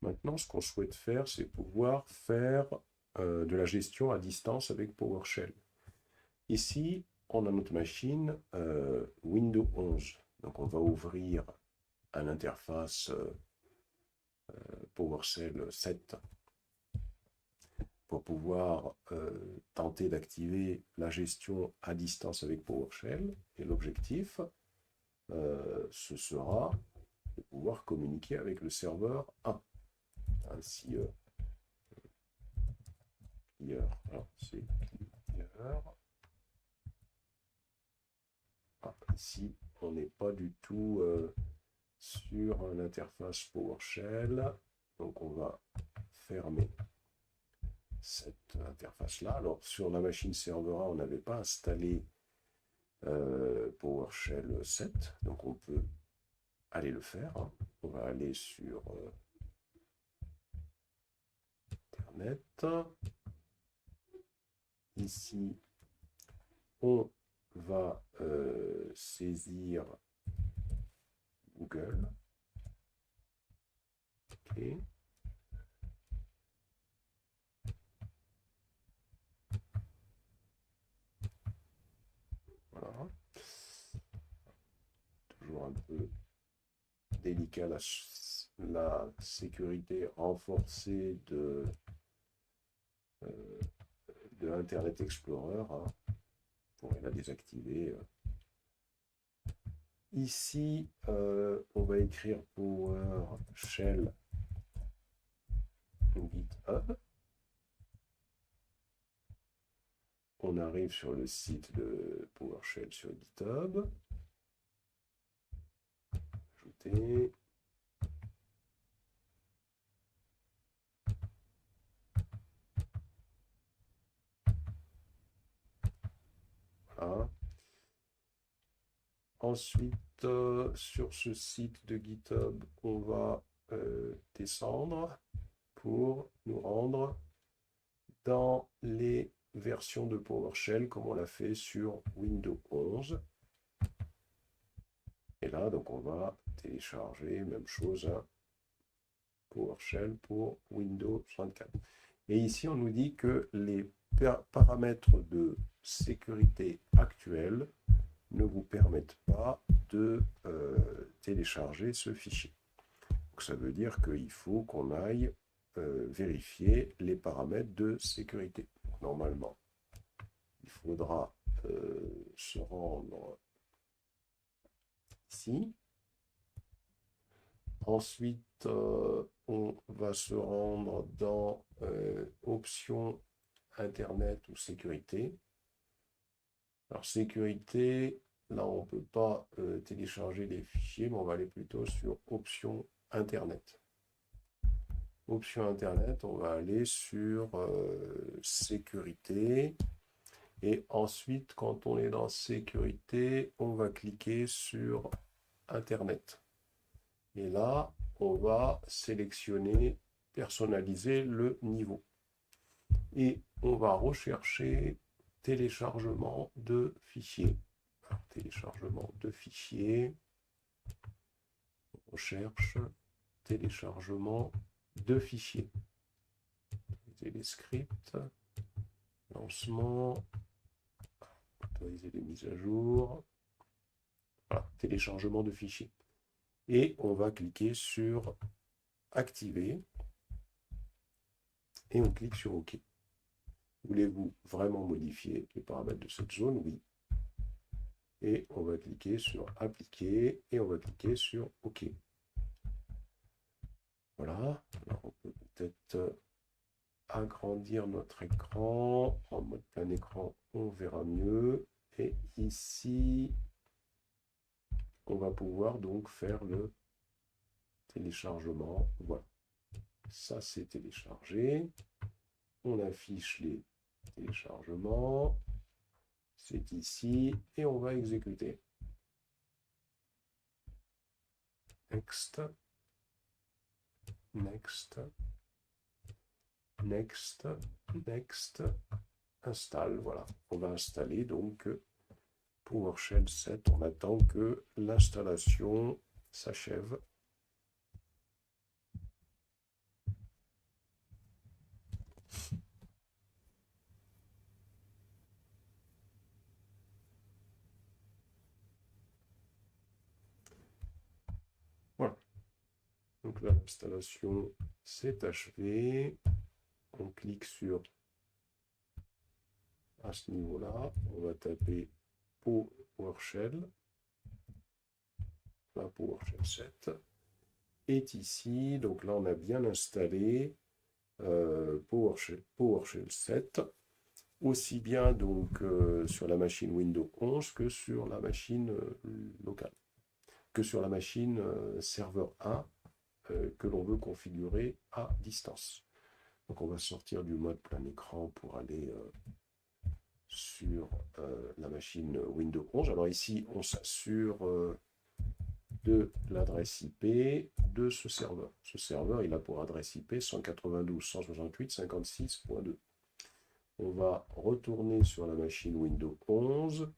Maintenant, ce qu'on souhaite faire, c'est pouvoir faire de la gestion à distance avec PowerShell. Ici, on a notre machine Windows 11. Donc, on va ouvrir à l'interface PowerShell 7 pour pouvoir tenter d'activer la gestion à distance avec PowerShell. Et l'objectif, ce sera de pouvoir communiquer avec le serveur 1. Ainsi, clear, alors c'est clear. Ici, on n'est pas du tout sur l'interface PowerShell. Donc, on va fermer cette interface-là. Alors, sur la machine serveur 1, on n'avait pas installé PowerShell 7. Donc, on peut aller le faire. On va aller sur Internet. Ici, on va saisir Google. OK. Voilà. Toujours un peu délicat la sécurité renforcée de Internet Explorer. On pourrait la désactiver. Ici, on va écrire PowerShell GitHub. On arrive sur le site de PowerShell sur GitHub. Ajouter. Voilà. Ensuite, sur ce site de GitHub, on va descendre pour nous rendre dans les versions de PowerShell comme on l'a fait sur Windows 11. Et là, donc on va télécharger, même chose, PowerShell pour Windows 64. Et ici, on nous dit que les paramètres de sécurité actuels ne vous permettent pas de télécharger ce fichier. Donc, ça veut dire qu'il faut qu'on aille vérifier les paramètres de sécurité. Normalement, il faudra se rendre ici. Ensuite, on va se rendre dans Options Internet ou Sécurité. Alors, Sécurité, là, on ne peut pas télécharger les fichiers, mais on va aller plutôt sur Options Internet. Options Internet, on va aller sur Sécurité. Et ensuite, quand on est dans Sécurité, on va cliquer sur Internet. Et là, on va sélectionner, personnaliser le niveau. Et on va rechercher téléchargement de fichiers. Alors, téléchargement de fichiers. On recherche téléchargement de fichiers. Les scripts. Lancement. Autoriser les mises à jour. Voilà, téléchargement de fichiers. Et on va cliquer sur Activer. Et on clique sur OK. Voulez-vous vraiment modifier les paramètres de cette zone? Oui. Et on va cliquer sur Appliquer et on va cliquer sur OK. Voilà. Alors on peut peut-être agrandir notre écran. En mode plein écran, on verra mieux. Et ici, on va pouvoir donc faire le téléchargement. Voilà. Ça, c'est téléchargé. On affiche les téléchargements. C'est ici. Et on va exécuter. Next. Next. Next. Next. Installe. Voilà. On va installer donc PowerShell 7. On attend que l'installation s'achève. Donc là, l'installation s'est achevée. On clique sur, à ce niveau-là, on va taper PowerShell. La PowerShell 7 est ici. Donc là, on a bien installé PowerShell 7, aussi bien donc sur la machine Windows 11 que sur la machine locale, que sur la machine serveur 1 que l'on veut configurer à distance. Donc on va sortir du mode plein écran pour aller sur la machine Windows 11. Alors ici, on s'assure de l'adresse IP de ce serveur. Ce serveur, il a pour adresse IP 192.168.56.2. On va retourner sur la machine Windows 11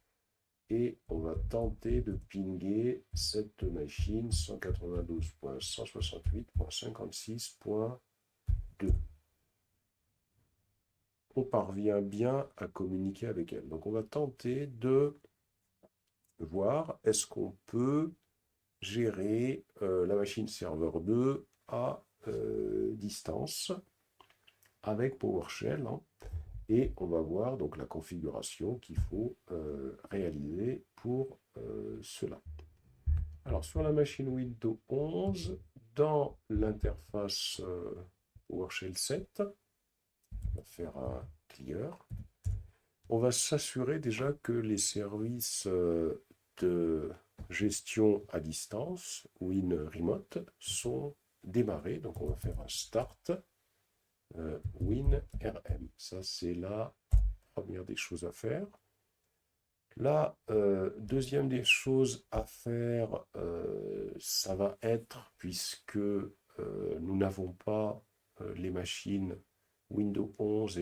et on va tenter de pinguer cette machine 192.168.56.2. On parvient bien à communiquer avec elle. Donc on va tenter de voir est-ce qu'on peut gérer la machine serveur 2 à distance avec PowerShell, hein, et on va voir donc la configuration qu'il faut réaliser pour cela. Alors sur la machine Windows 11, dans l'interface PowerShell 7, on va faire un clear. On va s'assurer déjà que les services de gestion à distance, Win Remote, sont démarrés. Donc on va faire un start WinRM. Ça, c'est la première des choses à faire. La deuxième des choses à faire, ça va être, puisque nous n'avons pas les machines Windows 11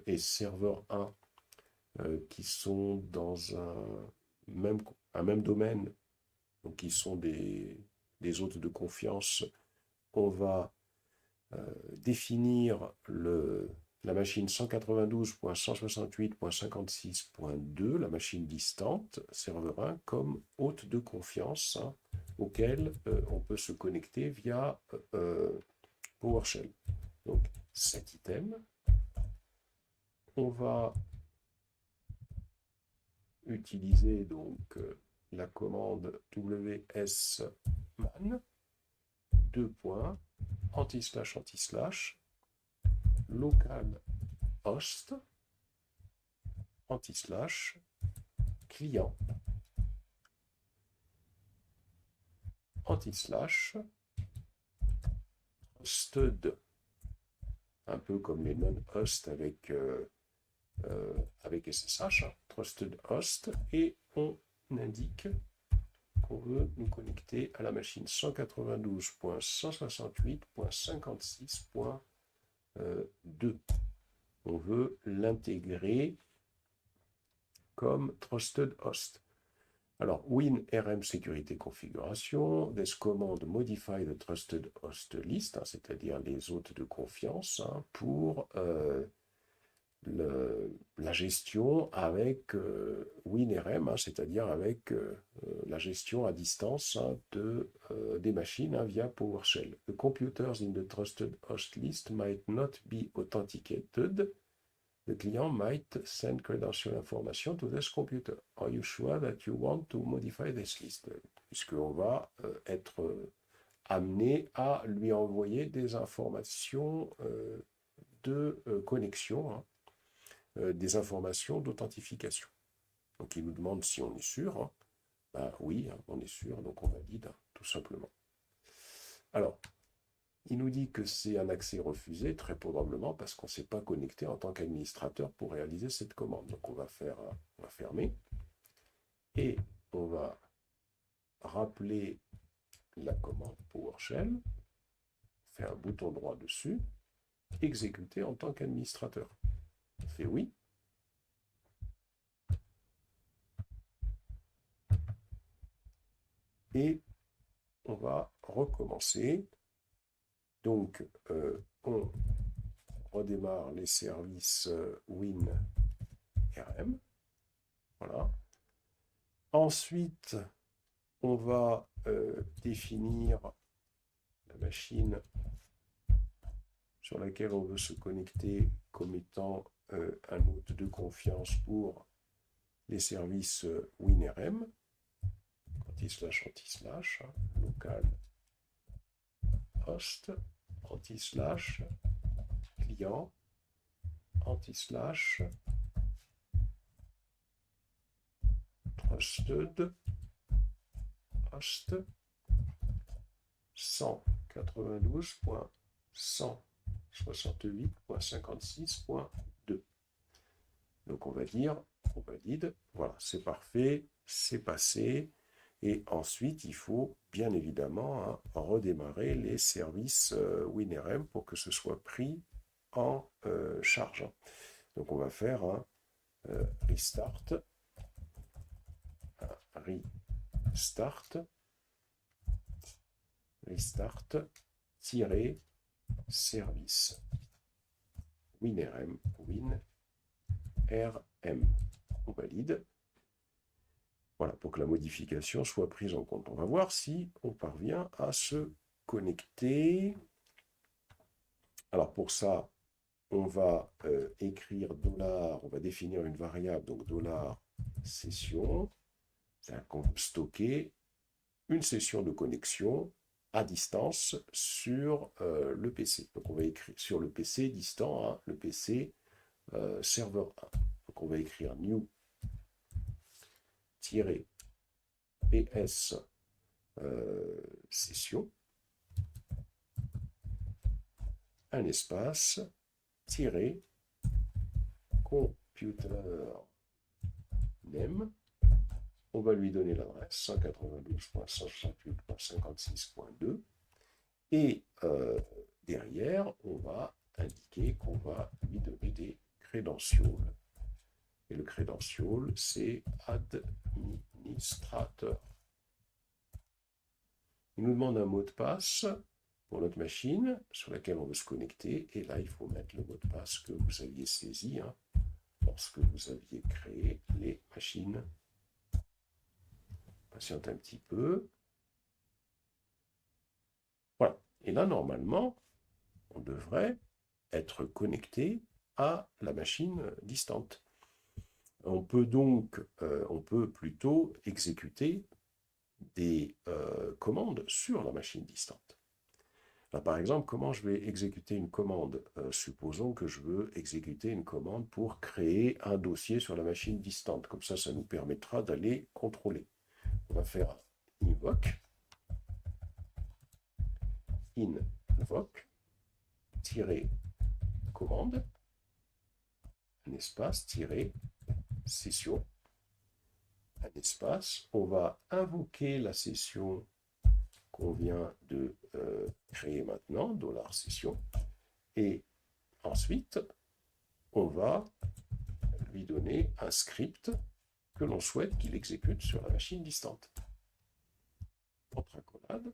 et Server 1 qui sont dans un même domaine, donc qui sont des hôtes de confiance. On va définir la machine 192.168.56.2, la machine distante, serveur 1, comme hôte de confiance, hein, auquel on peut se connecter via PowerShell. Donc cet item, on va utiliser donc la commande wsman, anti//, localhost, client, trusted, un peu comme les non-host avec SSH, trusted host, et on indique qu'on veut nous connecter à la machine 192.168.56.2. On veut l'intégrer comme trusted host. Alors, WinRM sécurité configuration, this command modify the trusted host list, hein, c'est-à-dire les hôtes de confiance, hein, pour la gestion avec WinRM, hein, c'est-à-dire avec la gestion à distance, hein, des machines, hein, via PowerShell. The computers in the trusted host list might not be authenticated. The client might send credential information to this computer. Are you sure that you want to modify this list? Puisqu'on va être amené à lui envoyer des informations de connexion, hein, des informations d'authentification. Donc il nous demande si on est sûr. Hein. Ben, oui, hein, on est sûr, donc on valide, hein, tout simplement. Alors, il nous dit que c'est un accès refusé, très probablement parce qu'on ne s'est pas connecté en tant qu'administrateur pour réaliser cette commande. Donc on va fermer et on va rappeler la commande PowerShell, faire un bouton droit dessus, exécuter en tant qu'administrateur. On fait oui. Et on va recommencer. Donc, on redémarre les services WinRM. Voilà. Ensuite, on va définir la machine sur laquelle on veut se connecter comme étant un hôte de confiance pour les services WinRM, anti/, local host, anti/ client, anti/ trusted host 192.168.56.2. Donc on va dire, on valide, voilà, c'est parfait, c'est passé. Et ensuite, il faut bien évidemment redémarrer les services WinRM pour que ce soit pris en charge. Donc on va faire un restart, restart-service WinRM, WinRM. On valide. Voilà, pour que la modification soit prise en compte. On va voir si on parvient à se connecter. Alors pour ça, on va écrire $, on va définir une variable, donc $session, c'est-à-dire qu'on veut stocker une session de connexion à distance sur le PC. Donc on va écrire sur le PC distant, hein, le PC serveur 1. Donc on va écrire new PS session, un espace, computer name, on va lui donner l'adresse 192.168.56.2 et derrière, on va indiquer qu'on va lui donner des credentials. Et le credential, c'est administrateur. Il nous demande un mot de passe pour notre machine sur laquelle on veut se connecter. Et là, il faut mettre le mot de passe que vous aviez saisi lorsque vous aviez créé les machines. Patiente un petit peu. Voilà. Et là, normalement, on devrait être connecté à la machine distante. On peut donc, on peut plutôt exécuter des commandes sur la machine distante. Là, par exemple, comment je vais exécuter une commande? Supposons que je veux exécuter une commande pour créer un dossier sur la machine distante. Comme ça nous permettra d'aller contrôler. On va faire invoke, commande, un espace, session, un espace. On va invoquer la session qu'on vient de créer maintenant, $session. Et ensuite, on va lui donner un script que l'on souhaite qu'il exécute sur la machine distante. Entre accolade,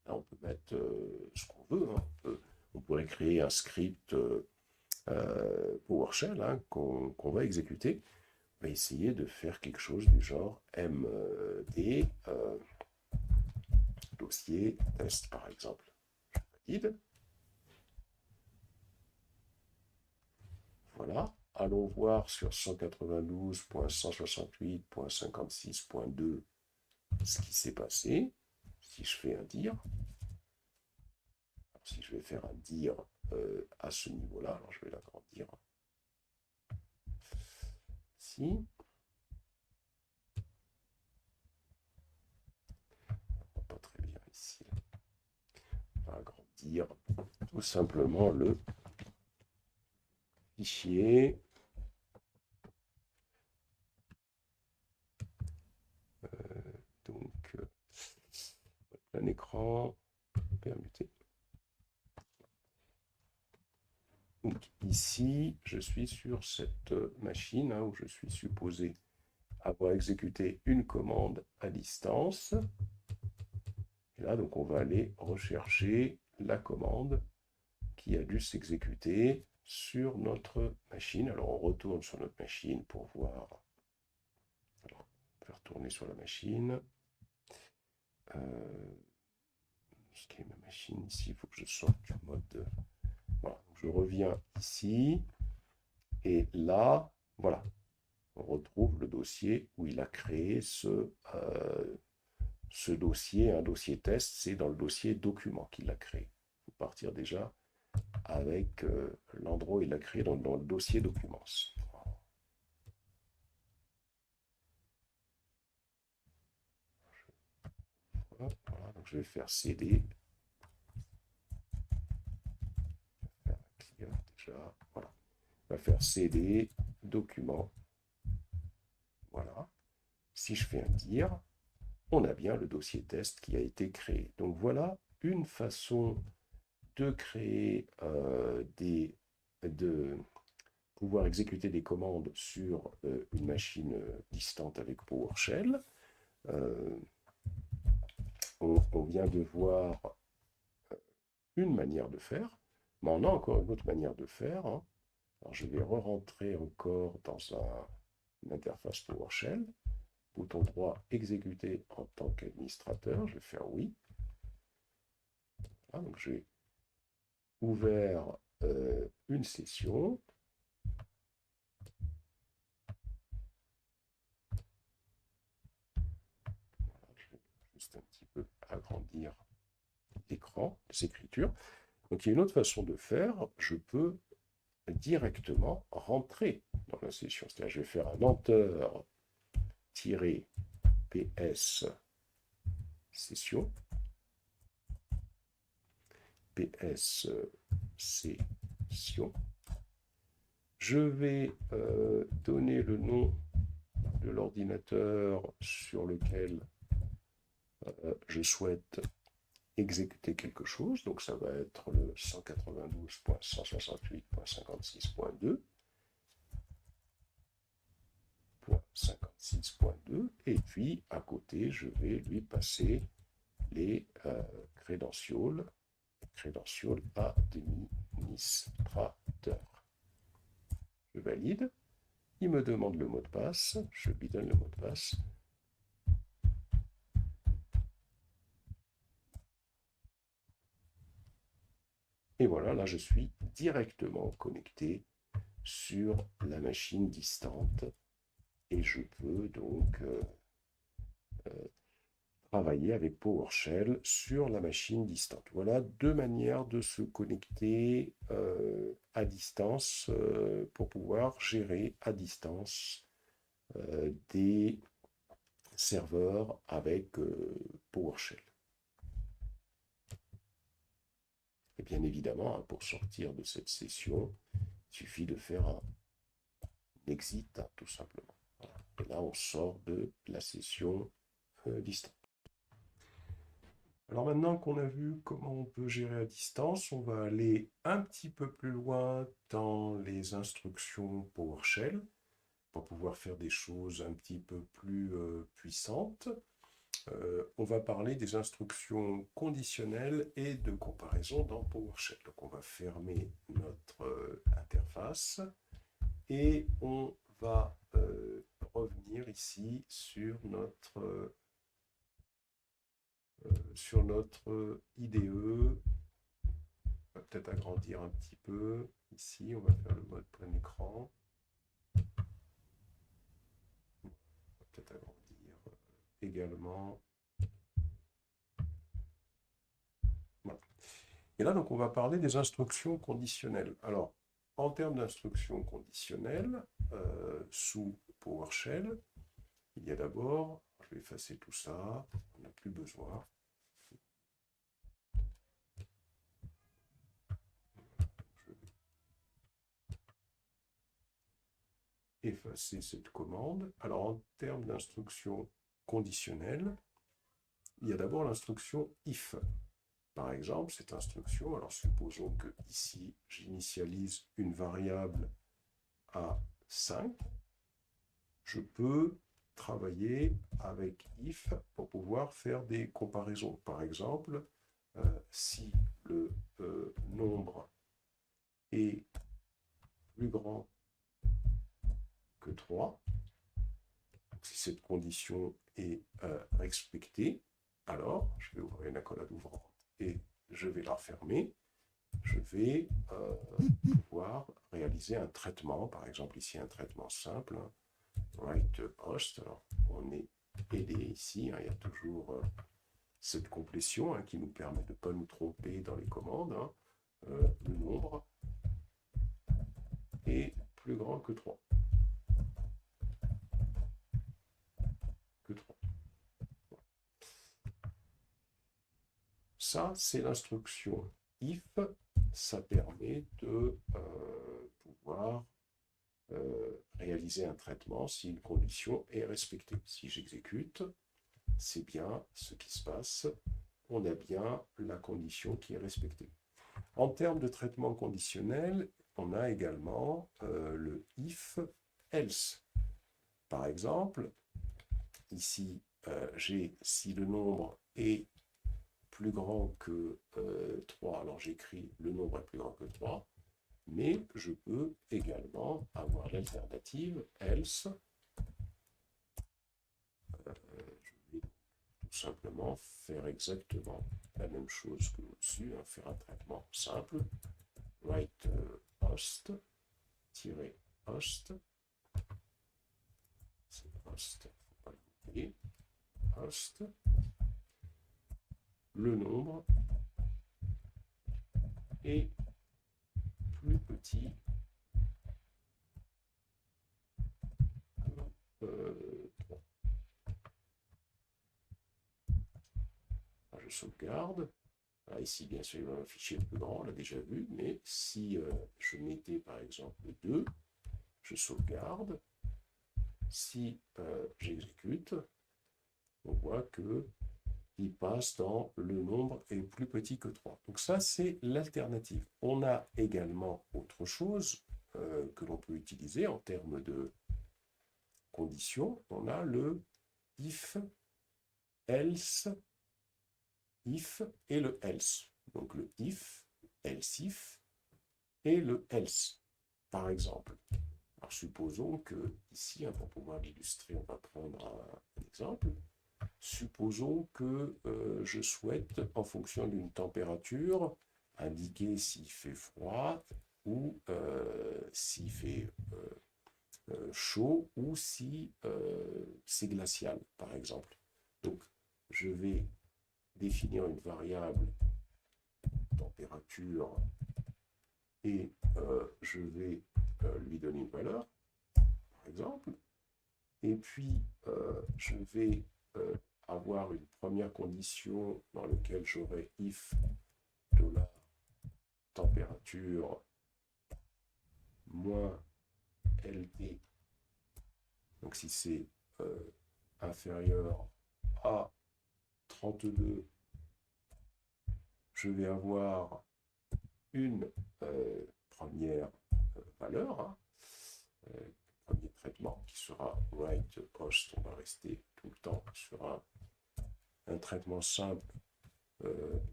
là on peut mettre ce qu'on veut. On pourrait créer un script PowerShell qu'on va exécuter. On va essayer de faire quelque chose du genre md dossier test par exemple. Je valide. Voilà. Allons voir sur 192.168.56.2 ce qui s'est passé. Si je fais un dir, alors, si je vais faire un dir à ce niveau-là, alors je vais l'agrandir. Si. Pas très bien ici. On va agrandir tout simplement le fichier. Donc, plein écran, permuté. Donc ici, je suis sur cette machine où je suis supposé avoir exécuté une commande à distance. Et là, donc, on va aller rechercher la commande qui a dû s'exécuter sur notre machine. Alors, on retourne sur notre machine pour voir. Alors, on va retourner sur la machine. quelle est ma machine ici? Il faut que je sorte du mode. Voilà, donc je reviens ici. Et là, voilà, on retrouve le dossier où il a créé ce dossier, un dossier test. C'est dans le dossier document qu'il l'a créé. Il faut partir déjà avec l'endroit où il a créé dans le dossier documents. Voilà, donc je vais faire CD. Faire clear déjà. Voilà. On va faire CD, document. Voilà. Si je fais un dire, on a bien le dossier test qui a été créé. Donc voilà une façon de créer de pouvoir exécuter des commandes sur une machine distante avec PowerShell. On vient de voir une manière de faire, mais on a encore une autre manière de faire. Hein. Alors je vais re-rentrer encore dans une interface PowerShell. Bouton droit, exécuter en tant qu'administrateur. Je vais faire oui. Voilà, donc j'ai ouvert une session. Voilà, je vais juste un petit peu agrandir l'écran des écritures. Donc il y a une autre façon de faire. Je peux directement rentrer dans la session. C'est-à-dire je vais faire un enter-ps session. PS session. Je vais donner le nom de l'ordinateur sur lequel je souhaite exécuter quelque chose. Donc ça va être le 192.168.56.2. 56.2 et puis à côté je vais lui passer les crédentials administrateur. Je valide, il me demande le mot de passe, je lui donne le mot de passe. Et voilà, là je suis directement connecté sur la machine distante et je peux donc travailler avec PowerShell sur la machine distante. Voilà deux manières de se connecter à distance pour pouvoir gérer à distance des serveurs avec PowerShell. Et bien évidemment, pour sortir de cette session, il suffit de faire un exit, tout simplement. Voilà. Et là, on sort de la session distante. Alors maintenant qu'on a vu comment on peut gérer à distance, on va aller un petit peu plus loin dans les instructions PowerShell pour pouvoir faire des choses un petit peu plus puissantes. On va parler des instructions conditionnelles et de comparaison dans PowerShell. Donc on va fermer notre interface et on va revenir ici sur notre IDE. On va peut-être agrandir un petit peu. Ici, on va faire le mode plein écran. On va peut-être agrandir également. Voilà. Et là, donc, on va parler des instructions conditionnelles. Alors, en termes d'instructions conditionnelles, sous PowerShell, il y a d'abord, je vais effacer tout ça, on n'a plus besoin. Effacer cette commande. Alors, en termes d'instructions conditionnelles, il y a d'abord l'instruction if. Par exemple, cette instruction, alors supposons que ici, j'initialise une variable à 5, je peux travailler avec if pour pouvoir faire des comparaisons. Par exemple, si le nombre est plus grand que 3, si cette condition est respectée, alors je vais ouvrir une accolade ouvrante et je vais la refermer, je vais pouvoir réaliser un traitement, par exemple ici un traitement simple, write host. Alors on est aidé ici, il y a toujours cette complétion qui nous permet de ne pas nous tromper dans les commandes. Le nombre est plus grand que 3. Ça, c'est l'instruction if. Ça permet de pouvoir réaliser un traitement si une condition est respectée. Si j'exécute, c'est bien ce qui se passe. On a bien la condition qui est respectée. En termes de traitement conditionnel, on a également le if-else. Par exemple, ici, j'ai si le nombre est plus grand que 3, alors j'écris le nombre est plus grand que 3, mais je peux également avoir l'alternative else. Je vais tout simplement faire exactement la même chose que au-dessus, faire un traitement simple. Write host, host, c'est host, faut pas l'oublier, host, le nombre est plus petit que 3. Je sauvegarde. Là, ici, bien sûr, il va m'afficher le plus grand, on l'a déjà vu, mais si je mettais par exemple 2, je sauvegarde. Si j'exécute, on voit que il passe dans le nombre est plus petit que 3. Donc ça, c'est l'alternative. On a également autre chose que l'on peut utiliser en termes de conditions. On a le if, else, if et le else. Donc le if, else if et le else, par exemple. Alors supposons que ici, pour pouvoir l'illustrer, on va prendre un exemple. Supposons que je souhaite, en fonction d'une température, indiquer s'il fait froid ou s'il fait chaud ou si c'est glacial, par exemple. Donc, je vais définir une variable température et je vais lui donner une valeur, par exemple. Et puis, je vais avoir une première condition dans laquelle j'aurai if $température moins LT. Donc si c'est inférieur à 32, je vais avoir une première valeur, premier traitement qui sera write host. On va rester tout le temps sur un traitement simple.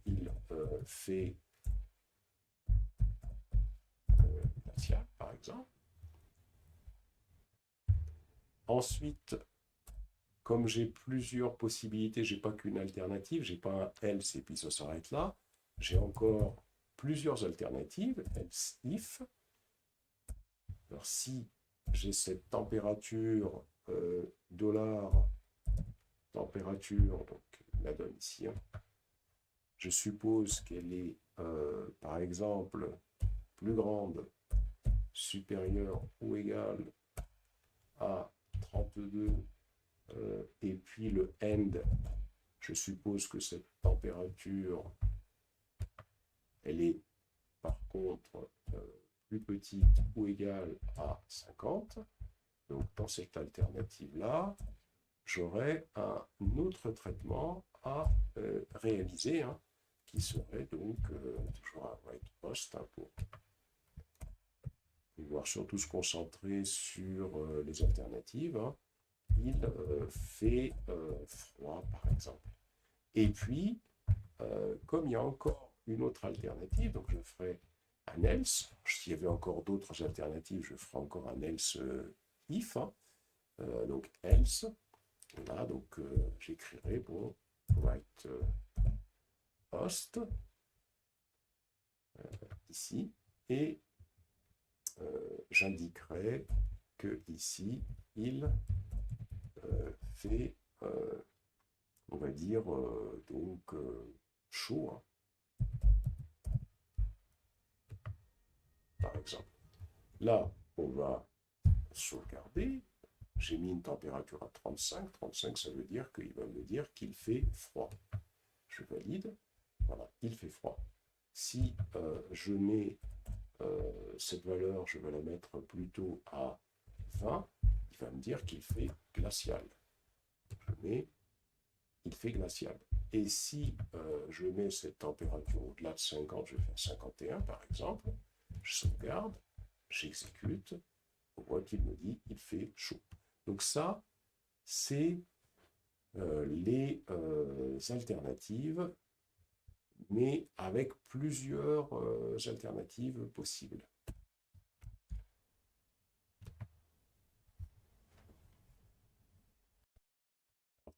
Il fait glacial, par exemple. Ensuite, comme j'ai plusieurs possibilités, j'ai pas qu'une alternative, j'ai pas un else et puis ça s'arrête là. J'ai encore plusieurs alternatives, else if. Alors si j'ai cette température température, donc la donne ici, je suppose qu'elle est par exemple plus grande, supérieure ou égale à 32, et puis le end, je suppose que cette température, elle est par contre plus petite ou égale à 50. Donc dans cette alternative-là, j'aurai un autre traitement à réaliser, qui serait donc toujours un write host pour pouvoir surtout se concentrer sur les alternatives. Il fait froid, par exemple. Et puis, comme il y a encore une autre alternative, donc je ferai un else. S'il y avait encore d'autres alternatives, je ferai encore un else if. Donc else. Là, donc j'écrirai write host, ici, et j'indiquerai que ici, il fait, on va dire, donc, chaud, hein, par exemple. Là, on va sauvegarder. J'ai mis une température à 35. 35, ça veut dire qu'il va me dire qu'il fait froid. Je valide. Voilà, il fait froid. Si je mets cette valeur, je vais la mettre plutôt à 20, il va me dire qu'il fait glacial. Je mets, il fait glacial. Et si je mets cette température au-delà de 50, je vais faire 51 par exemple, je sauvegarde, j'exécute, on voit qu'il me dit il fait chaud. Donc ça, c'est les alternatives, mais avec plusieurs alternatives possibles.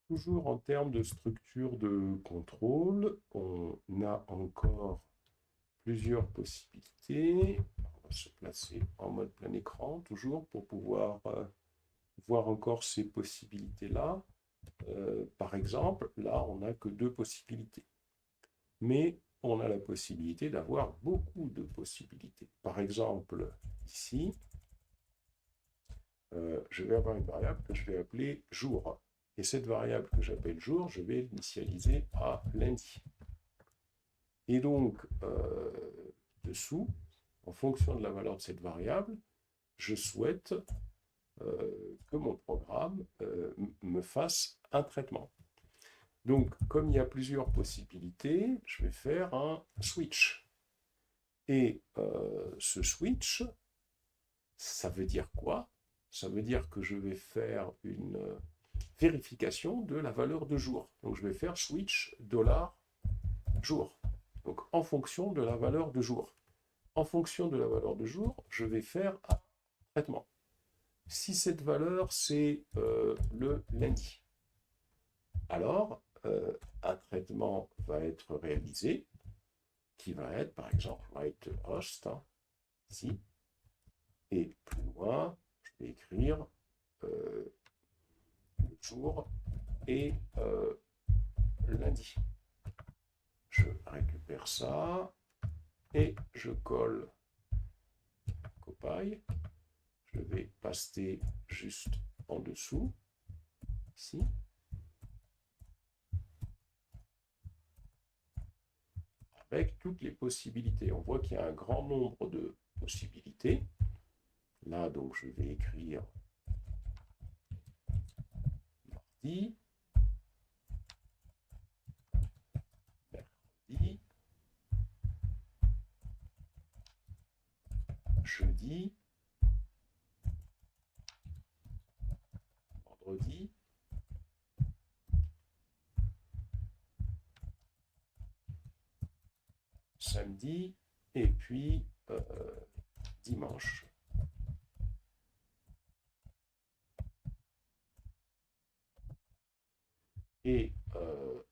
Toujours en termes de structure de contrôle, on a encore plusieurs possibilités. On va se placer en mode plein écran, toujours pour pouvoir voir encore ces possibilités-là. Par exemple, là, on n'a que deux possibilités. Mais on a la possibilité d'avoir beaucoup de possibilités. Par exemple, ici, je vais avoir une variable que je vais appeler jour. Et cette variable que j'appelle jour, je vais l'initialiser à lundi. Et donc, dessous, en fonction de la valeur de cette variable, je souhaite que mon programme me fasse un traitement. Donc, comme il y a plusieurs possibilités, je vais faire un switch. Et ce switch, ça veut dire quoi? Ça veut dire que je vais faire une vérification de la valeur de jour. Donc, je vais faire switch $jour. Donc, en fonction de la valeur de jour. En fonction de la valeur de jour, je vais faire un traitement. Si cette valeur, c'est le lundi, alors un traitement va être réalisé qui va être, par exemple, write host, hein, ici, et plus loin, je vais écrire le jour et lundi. Je récupère ça et je colle compile. Je vais paster juste en dessous, ici. Avec toutes les possibilités. On voit qu'il y a un grand nombre de possibilités. Là, donc, je vais écrire mardi, mercredi, jeudi, vendredi, samedi, et puis dimanche. Et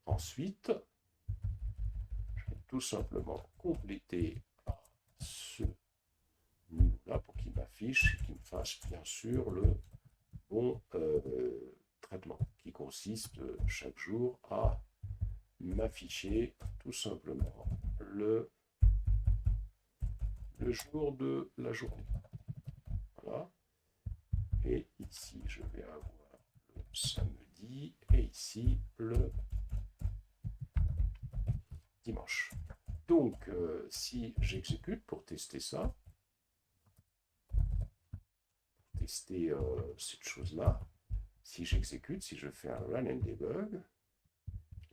ensuite, je vais tout simplement compléter à ce niveau-là pour qu'il m'affiche et qu'il me fasse bien sûr le bon traitement qui consiste chaque jour à m'afficher tout simplement le jour de la journée. Voilà. Et ici, je vais avoir le samedi et ici le dimanche. Donc, si j'exécute pour tester ça, pour tester cette chose-là, si j'exécute, si je fais un run and debug,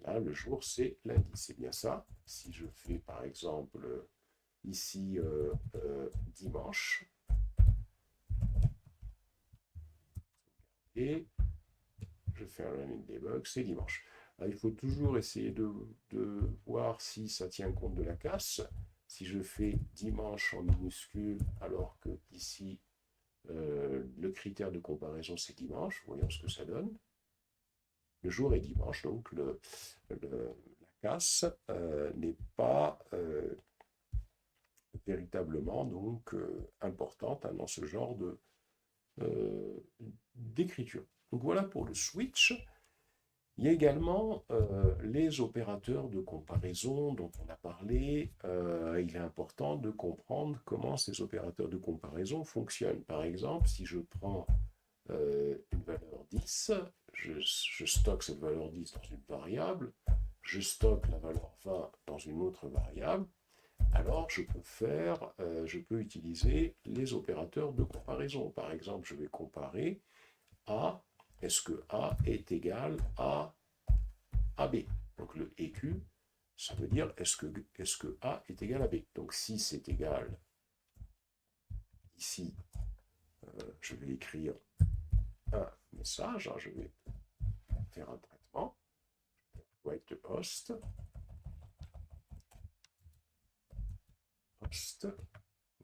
là, le jour, c'est lundi. C'est bien ça. Si je fais, par exemple, ici, dimanche, et je fais un run and debug, c'est dimanche. Alors, il faut toujours essayer de voir si ça tient compte de la casse. Si je fais dimanche en minuscule, alors que ici, le critère de comparaison, c'est dimanche. Voyons ce que ça donne. Le jour est dimanche, donc la casse n'est pas véritablement donc importante dans ce genre d'écriture. Donc voilà pour le switch. Il y a également les opérateurs de comparaison dont on a parlé. Il est important de comprendre comment ces opérateurs de comparaison fonctionnent. Par exemple, si je prends une valeur 10, je stocke cette valeur 10 dans une variable, je stocke la valeur 20 dans une autre variable, alors je peux utiliser les opérateurs de comparaison. Par exemple, je vais comparer A, est-ce que A est égal à AB? Donc le EQ, ça veut dire est-ce que A est égal à B? Donc si c'est égal, ici, je vais écrire un message, je vais faire un traitement, write the host,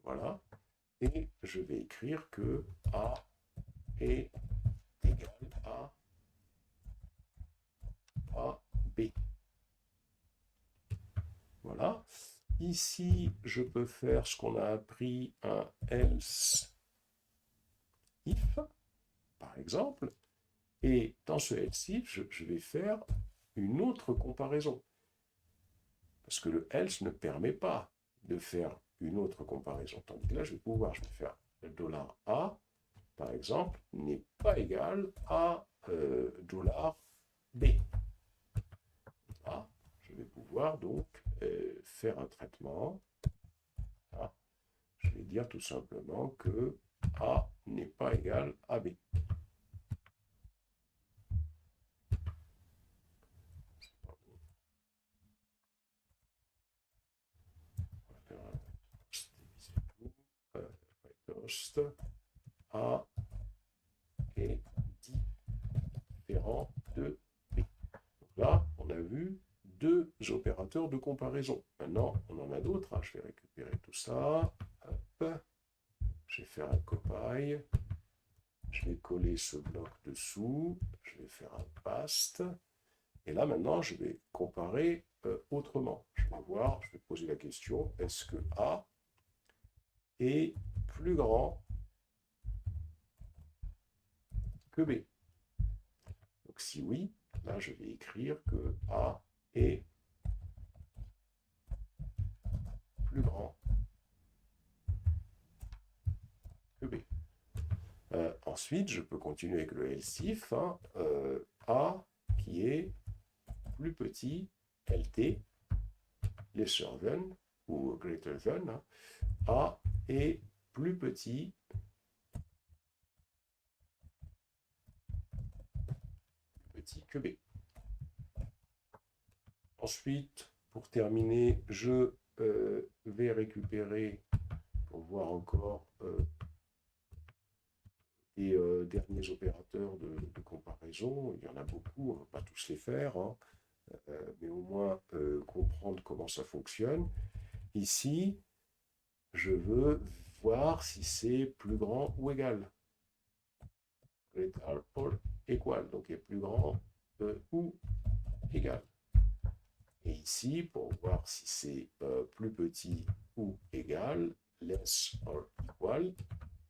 voilà, et je vais écrire que A est égal à AB. Voilà. Ici, je peux faire ce qu'on a appris un else if, par exemple, et dans ce else if, je vais faire une autre comparaison. Parce que le else ne permet pas de faire une autre comparaison. Tandis que là, je vais faire le $A, par exemple, n'est pas égal à $B. Là, je vais pouvoir donc faire un traitement. Là, je vais dire tout simplement que A n'est pas égal à B. Host A est différent de B. Donc là, on a vu deux opérateurs de comparaison. Maintenant, on en a d'autres. Je vais récupérer tout ça. Hop. Je vais faire un copy. Je vais coller ce bloc dessous. Je vais faire un paste. Et là, maintenant, je vais comparer autrement. Je vais voir, je vais poser la question, est-ce que A est plus grand que B? Donc si oui, là, je vais écrire que A est plus grand que B. Ensuite, je peux continuer avec le else if. A qui est plus petit, LT, lesser than ou greater than. A est plus petit que B. Ensuite, pour terminer, je vais récupérer, pour voir encore les derniers opérateurs de comparaison. Il y en a beaucoup, on ne va pas tous les faire, mais au moins comprendre comment ça fonctionne. Ici, je veux voir si c'est plus grand ou égal. Greater or equal, donc est plus grand ou égal. Et ici, pour voir si c'est plus petit ou égal, less or equal,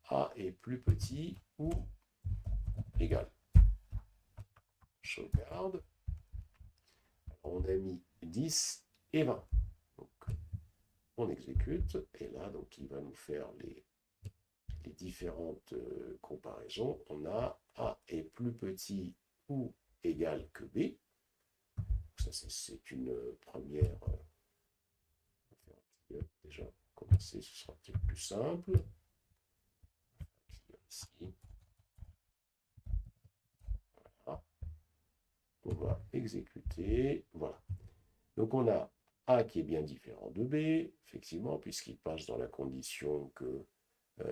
A est plus petit ou égal. Sauvegarde. On a mis 10 et 20. Donc, on exécute, et là, donc, il va nous faire les différentes comparaisons. On a A est plus petit ou égal que B. Ça, c'est une première. Déjà, commencer, ce sera peut-être plus simple. Ici. Voilà. On va exécuter. Voilà. Donc, on a A qui est bien différent de B, effectivement, puisqu'il passe dans la condition que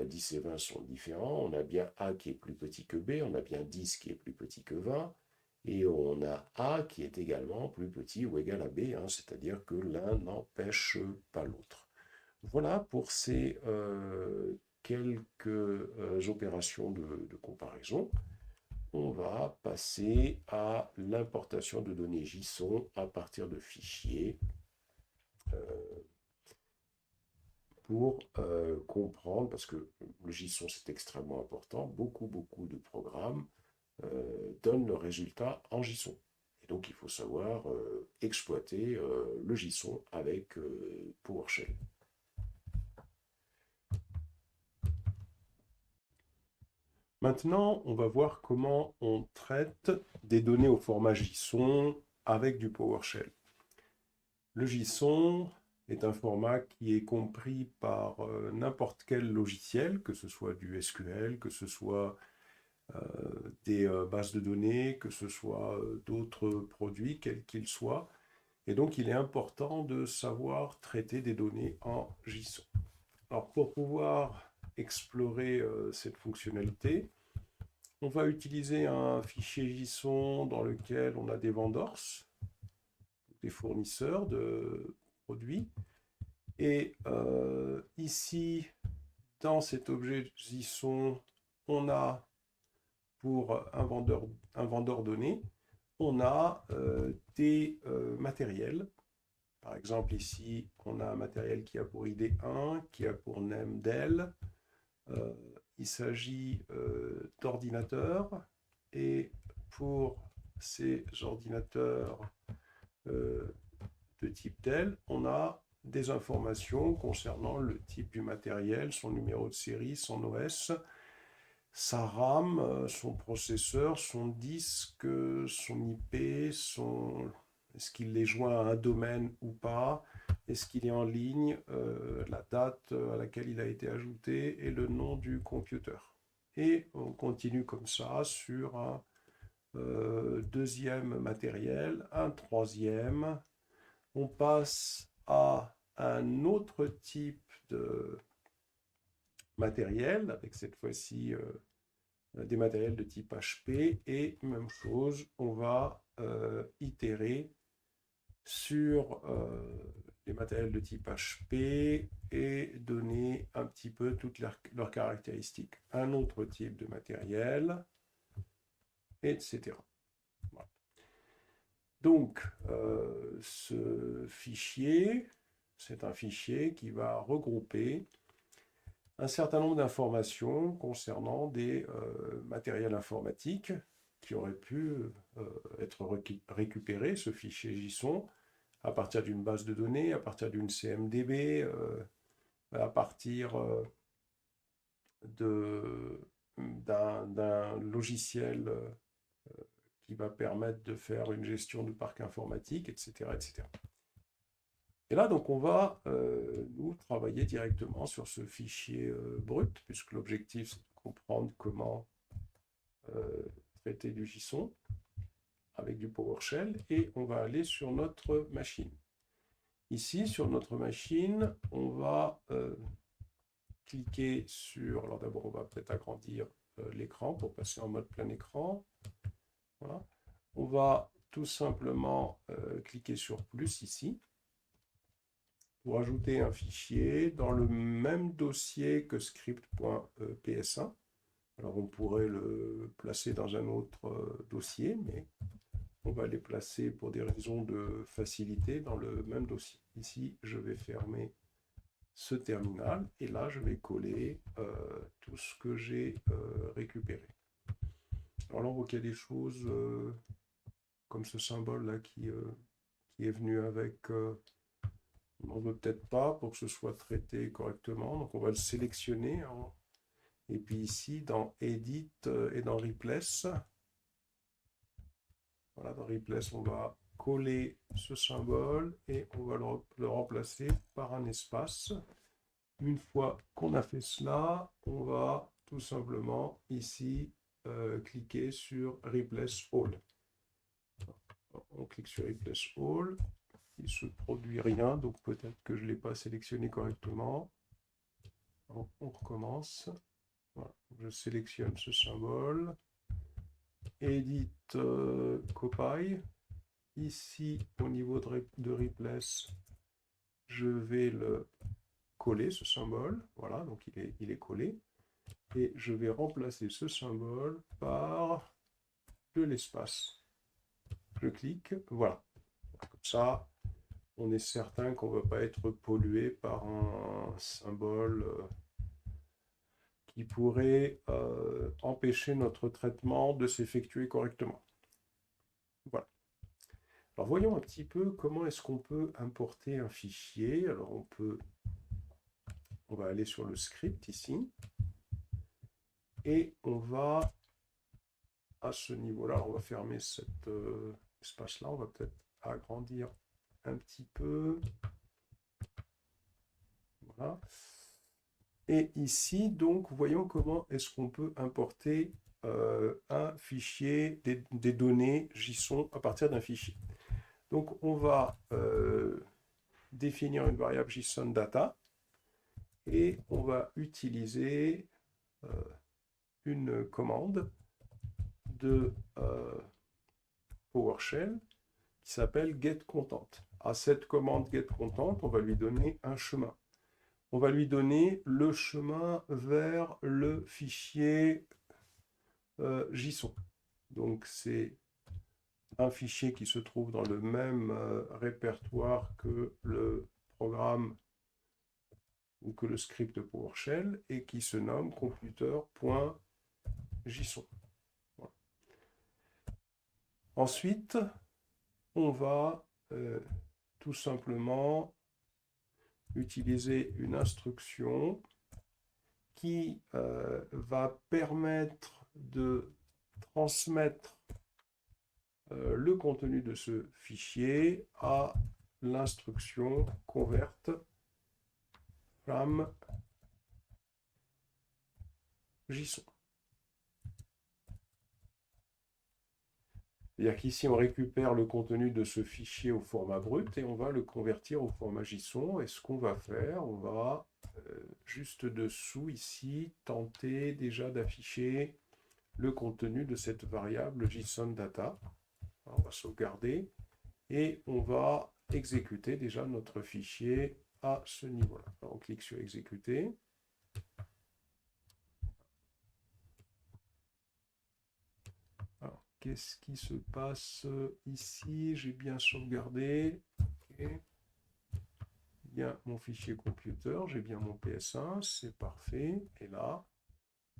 10 et 20 sont différents. On a bien A qui est plus petit que B, on a bien 10 qui est plus petit que 20, et on a A qui est également plus petit ou égal à B, c'est-à-dire que l'un n'empêche pas l'autre. Voilà pour ces quelques opérations de comparaison. on va passer à l'importation de données JSON à partir de fichiers pour comprendre, parce que le JSON c'est extrêmement important, beaucoup de programmes donnent le résultat en JSON. Et donc il faut savoir exploiter le JSON avec PowerShell. Maintenant, on va voir comment on traite des données au format JSON avec du PowerShell. Le JSON est un format qui est compris par n'importe quel logiciel, que ce soit du SQL, que ce soit des bases de données, que ce soit d'autres produits, quels qu'ils soient. Et donc, il est important de savoir traiter des données en JSON. Alors, pour pouvoir explorer cette fonctionnalité, on va utiliser un fichier JSON dans lequel on a des vendors, des fournisseurs de produits. Et ici, dans cet objet JSON, on a pour un vendeur donné, on a des matériels. Par exemple, ici, on a un matériel qui a pour ID 1, qui a pour name Dell. Il s'agit d'ordinateurs. Et pour ces ordinateurs de type Dell, on a des informations concernant le type du matériel, son numéro de série, son OS, sa RAM, son processeur, son disque, son IP, est-ce qu'il est joint à un domaine ou pas, est-ce qu'il est en ligne, la date à laquelle il a été ajouté et le nom du computer. Et on continue comme ça sur un deuxième matériel, un troisième. On passe à un autre type de matériel, avec cette fois-ci des matériels de type HP, et même chose, on va itérer sur les matériels de type HP et donner un petit peu toutes leurs caractéristiques. Un autre type de matériel, etc. Voilà. Donc, ce fichier, c'est un fichier qui va regrouper un certain nombre d'informations concernant des matériels informatiques qui auraient pu être récupérés, ce fichier JSON, à partir d'une base de données, à partir d'une CMDB, à partir d'un logiciel qui va permettre de faire une gestion du parc informatique, etc. etc. Et là, donc, on va, nous, travailler directement sur ce fichier brut, puisque l'objectif, c'est de comprendre comment traiter du JSON avec du PowerShell, et on va aller sur notre machine. Ici, sur notre machine, on va cliquer sur... Alors d'abord, on va peut-être agrandir l'écran pour passer en mode plein écran. Voilà. On va tout simplement cliquer sur plus ici, pour ajouter un fichier dans le même dossier que script.ps1. Alors on pourrait le placer dans un autre dossier, mais on va les placer pour des raisons de facilité dans le même dossier. Ici, je vais fermer ce terminal et là, je vais coller tout ce que j'ai récupéré. Alors là, on voit qu'il y a des choses comme ce symbole là qui est venu avec... on n'en veut peut-être pas pour que ce soit traité correctement. Donc on va le sélectionner. Et puis ici, dans Edit et dans Replace, voilà, dans Replace, on va coller ce symbole et on va le remplacer par un espace. Une fois qu'on a fait cela, on va tout simplement ici cliquer sur Replace All. On clique sur Replace All. Il ne se produit rien, donc peut-être que je ne l'ai pas sélectionné correctement. On recommence. Voilà. Je sélectionne ce symbole. Edit Copy. Ici, au niveau de Replace, je vais le coller, ce symbole. Voilà, donc il est collé. Et je vais remplacer ce symbole par de l'espace. Je clique, voilà. Comme ça, on est certain qu'on ne va pas être pollué par un symbole qui pourrait empêcher notre traitement de s'effectuer correctement. Voilà. Alors voyons un petit peu comment est-ce qu'on peut importer un fichier. Alors on va aller sur le script ici. Et on va, à ce niveau-là, on va fermer cet espace-là. On va peut-être agrandir un petit peu. Voilà. Et ici, donc, voyons comment est-ce qu'on peut importer un fichier, des données JSON à partir d'un fichier. Donc, on va définir une variable JSON data et on va utiliser une commande de PowerShell qui s'appelle getContent. À cette commande getContent, on va lui donner un chemin. On va lui donner le chemin vers le fichier JSON. Donc c'est un fichier qui se trouve dans le même répertoire que le programme ou que le script PowerShell et qui se nomme computer.json. Voilà. Ensuite, on va tout simplement utiliser une instruction qui va permettre de transmettre le contenu de ce fichier à l'instruction convert from JSON. C'est-à-dire qu'ici, on récupère le contenu de ce fichier au format brut et on va le convertir au format JSON. Et ce qu'on va faire, on va juste dessous ici tenter déjà d'afficher le contenu de cette variable JSON data. Alors, on va sauvegarder et on va exécuter déjà notre fichier à ce niveau-là. On clique sur exécuter. Alors, qu'est-ce qui se passe ici? J'ai bien sauvegardé. Okay. Bien mon fichier computer, j'ai bien mon PS1, c'est parfait. Et là,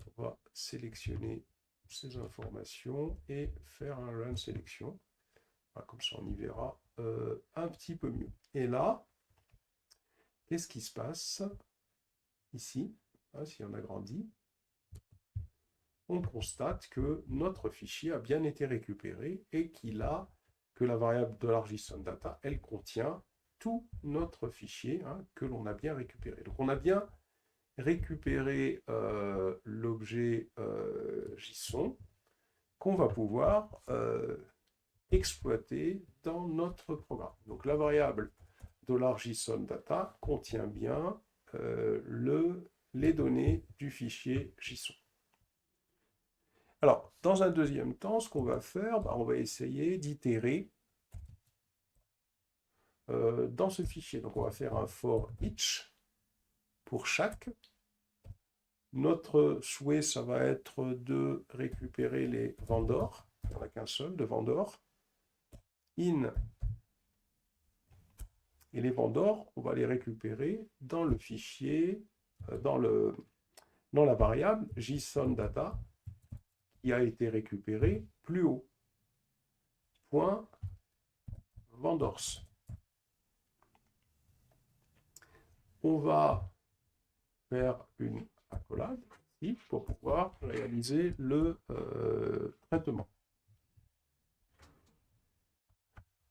on va sélectionner ces informations et faire un run sélection. Voilà, comme ça, on y verra un petit peu mieux. Et là, qu'est-ce qui se passe ici? Si on agrandit, on constate que notre fichier a bien été récupéré et que la variable $JSON-data, elle contient tout notre fichier que l'on a bien récupéré. Donc on a bien récupéré l'objet JSON qu'on va pouvoir exploiter dans notre programme. Donc la variable $JSON-data contient bien les données du fichier JSON. Alors, dans un deuxième temps, ce qu'on va faire, on va essayer d'itérer dans ce fichier. Donc, on va faire un for each pour chaque. Notre souhait, ça va être de récupérer les vendors. Il n'y en a qu'un seul de vendors. In. Et les vendors, on va les récupérer dans le fichier, dans la variable JSON-data qui a été récupéré plus haut. Point vendors. On va faire une accolade ici pour pouvoir réaliser le traitement.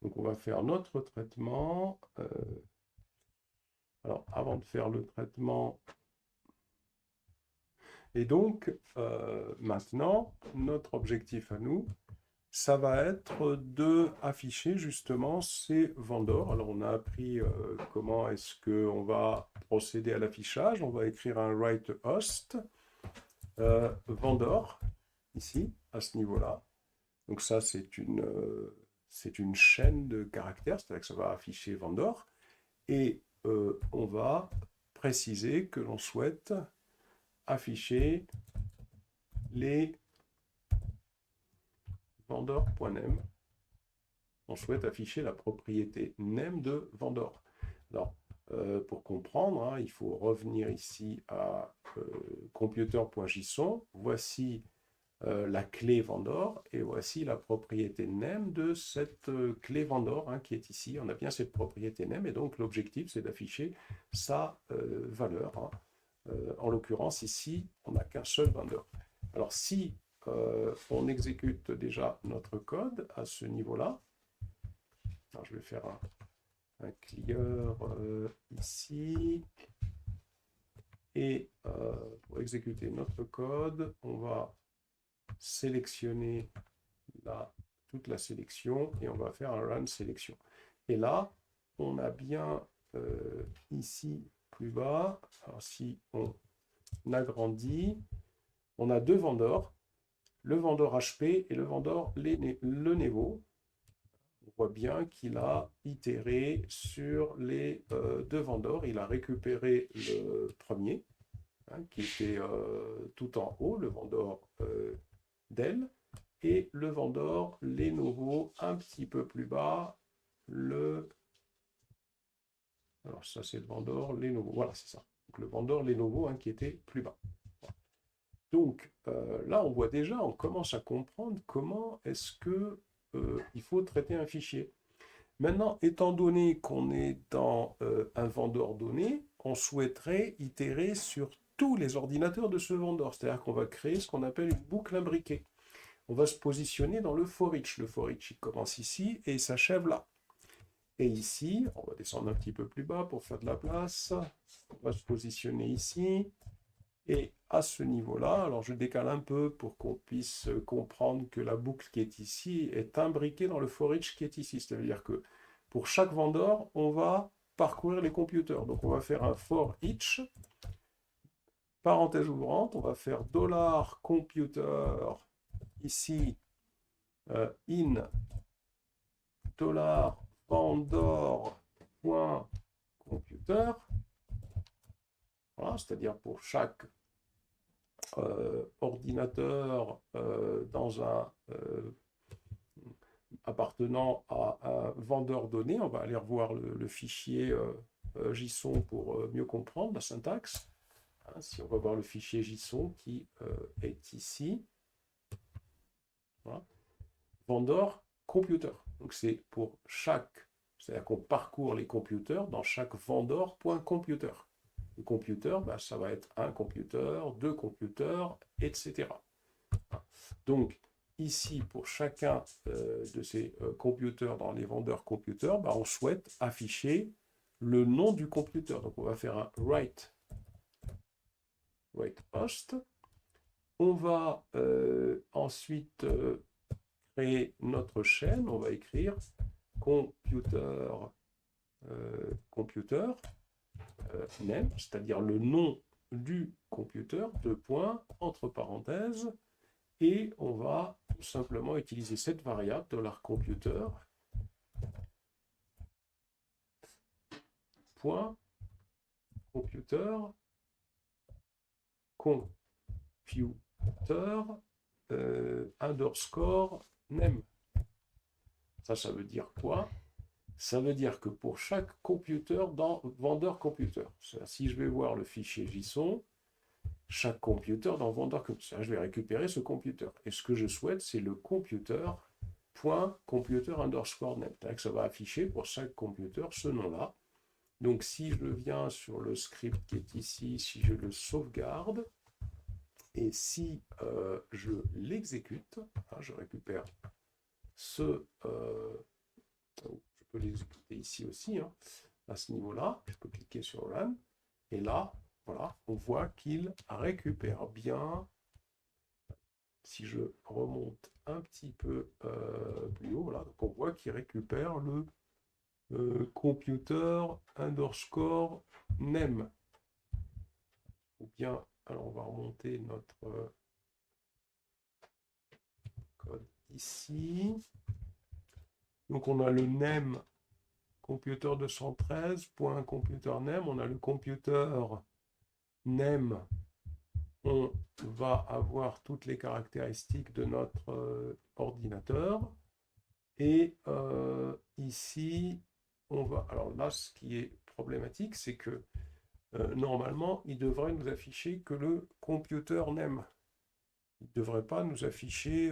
Donc on va faire notre traitement. Alors avant de faire le traitement, et donc maintenant notre objectif à nous, ça va être de afficher justement ces vendors. Alors on a appris comment est-ce qu'on va procéder à l'affichage. On va écrire un write host vendor ici à ce niveau-là. Donc ça c'est une chaîne de caractères, c'est-à-dire que ça va afficher vendor. Et on va préciser que l'on souhaite afficher les vendor.name. On souhaite afficher la propriété name de vendor. Alors, pour comprendre, hein, il faut revenir ici à computer.json. Voici la clé vendor et voici la propriété name de cette clé vendor hein, qui est ici. On a bien cette propriété name et donc l'objectif c'est d'afficher sa valeur. Hein. En l'occurrence ici, on n'a qu'un seul vendor. Alors si on exécute déjà notre code à ce niveau-là, je vais faire un clear ici. Et pour exécuter notre code, on va sélectionner toute la sélection et on va faire un run sélection. Et là, on a bien ici plus bas, alors si on agrandit, on a deux vendors, le vendor HP et le vendor Lenovo. On voit bien qu'il a itéré sur les deux vendors. Il a récupéré le premier, hein, qui était tout en haut, le vendor Dell, et le vendor Lenovo un petit peu plus bas, alors ça c'est le vendor Lenovo, voilà c'est ça. Donc, le vendor Lenovo hein, qui était plus bas. Donc là on voit déjà, on commence à comprendre comment est-ce que il faut traiter un fichier. Maintenant, étant donné qu'on est dans un vendor donné, on souhaiterait itérer sur tous les ordinateurs de ce vendor. C'est-à-dire qu'on va créer ce qu'on appelle une boucle imbriquée. On va se positionner dans le for each. Le for each, il commence ici et il s'achève là. Et ici, on va descendre un petit peu plus bas pour faire de la place. On va se positionner ici. Et à ce niveau-là, alors je décale un peu pour qu'on puisse comprendre que la boucle qui est ici est imbriquée dans le for each qui est ici. C'est-à-dire que pour chaque vendor, on va parcourir les computers. Donc on va faire un for each, parenthèse ouvrante, on va faire $computer, ici, in $vendor.computer. Voilà, c'est-à-dire pour chaque ordinateur dans un appartenant à un vendeur donné. On va aller revoir le fichier JSON pour mieux comprendre la syntaxe. Hein, si on va voir le fichier JSON qui est ici. Voilà. Vendor computer. Donc c'est pour chaque, c'est-à-dire qu'on parcourt les computers dans chaque vendor.computer. Le computer, ben, ça va être un computer, deux computers, etc. Donc, ici, pour chacun de ces computers dans les vendeurs computers, ben, on souhaite afficher le nom du computer. Donc, on va faire un write host. On va ensuite créer notre chaîne. On va écrire computer name, c'est-à-dire le nom du computer, deux points, entre parenthèses, et on va tout simplement utiliser cette variable $computer underscore name. Ça veut dire quoi? Ça veut dire que pour chaque computer dans vendeur computer, si je vais voir le fichier JSON, chaque computer dans vendeur computer, je vais récupérer ce computer. Et ce que je souhaite, c'est le computer underscore name. Ça va afficher pour chaque computer ce nom-là. Donc si je viens sur le script qui est ici, si je le sauvegarde, et si je l'exécute, hein, je récupère je peux l'exécuter ici aussi, hein, à ce niveau-là, je peux cliquer sur Run, et là, voilà, on voit qu'il récupère bien. Si je remonte un petit peu plus haut, voilà, donc on voit qu'il récupère le computer underscore name. Ou bien, alors on va remonter notre code ici. Donc on a le name computer 213.computer name, on a le computer name, on va avoir toutes les caractéristiques de notre ordinateur. Et ici, on va... Alors là, ce qui est problématique, c'est que normalement, il devrait nous afficher que le computer name. Il ne devrait pas nous afficher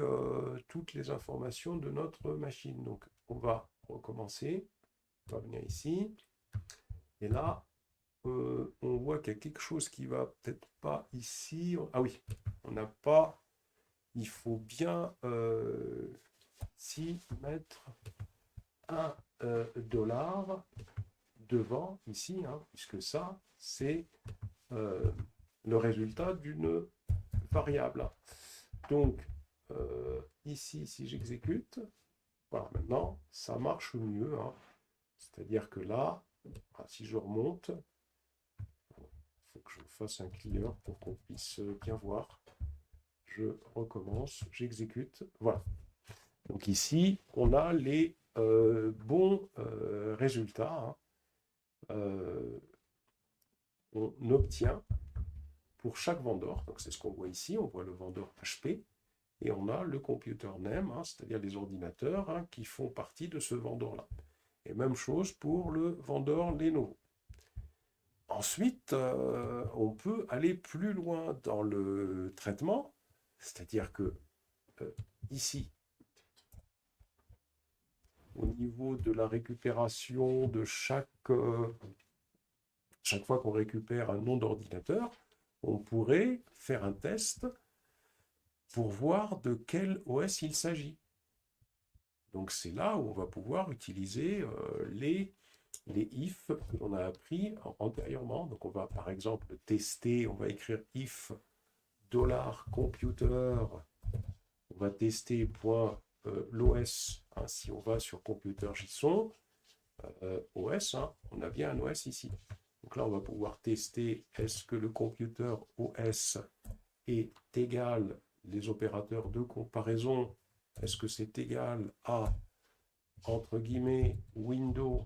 toutes les informations de notre machine. Donc, on va recommencer. On va venir ici. Et là, on voit qu'il y a quelque chose qui va peut-être pas ici. Ah oui, on n'a pas... Il faut bien ici mettre un dollar devant ici, hein, puisque ça, c'est le résultat d'une variable. Donc, ici, si j'exécute, voilà, maintenant, ça marche mieux. Hein. C'est-à-dire que là, si je remonte, il faut que je fasse un clear pour qu'on puisse bien voir. Je recommence, j'exécute. Voilà. Donc ici, on a les bons résultats. Hein. On obtient pour chaque vendeur, donc c'est ce qu'on voit ici, on voit le vendeur HP, et on a le computer name, hein, c'est-à-dire les ordinateurs hein, qui font partie de ce vendeur-là. Et même chose pour le vendeur Lenovo. Ensuite, on peut aller plus loin dans le traitement, c'est-à-dire que ici, au niveau de la récupération de chaque fois qu'on récupère un nom d'ordinateur, on pourrait faire un test pour voir de quel OS il s'agit. Donc c'est là où on va pouvoir utiliser les if que l'on a appris antérieurement. Donc on va par exemple tester, on va écrire if $computer, on va tester .l'OS, hein, si on va sur computer JSON, OS, hein, on a bien un OS ici. Donc là on va pouvoir tester est-ce que le computer OS est égal, les opérateurs de comparaison, est-ce que c'est égal à, entre guillemets, Windows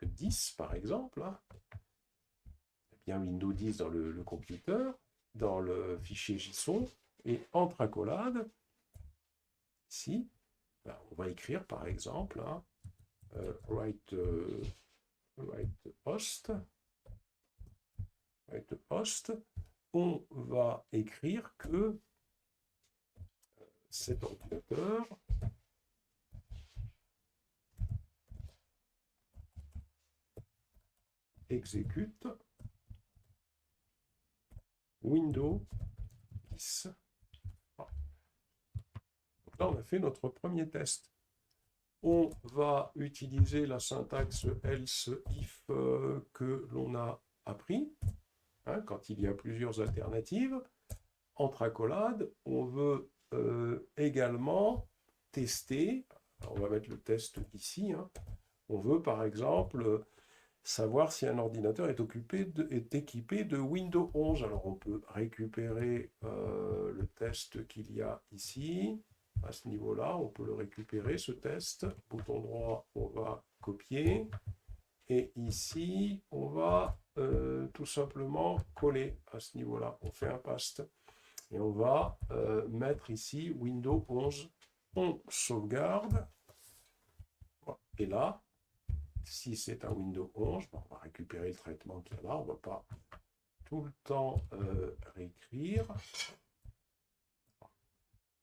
10 par exemple, hein. Bien Windows 10 dans le computer, dans le fichier JSON, et entre accolades, ici, ben, on va écrire par exemple hein, write host, on va écrire que cet ordinateur exécute Windows 10. Voilà. Donc là, on a fait notre premier test. On va utiliser la syntaxe else if que l'on a appris. Hein, quand il y a plusieurs alternatives. Entre accolades, on veut également tester. Alors, on va mettre le test ici. Hein. On veut par exemple savoir si un ordinateur est équipé de Windows 11. Alors on peut récupérer le test qu'il y a ici. À ce niveau-là, on peut le récupérer, ce test. Bouton droit, on va copier. Et ici, on va tout simplement coller à ce niveau-là. On fait un paste. Et on va mettre ici Windows 11. On sauvegarde. Et là, si c'est un Windows 11, on va récupérer le traitement qu'il y a là. On ne va pas tout le temps réécrire.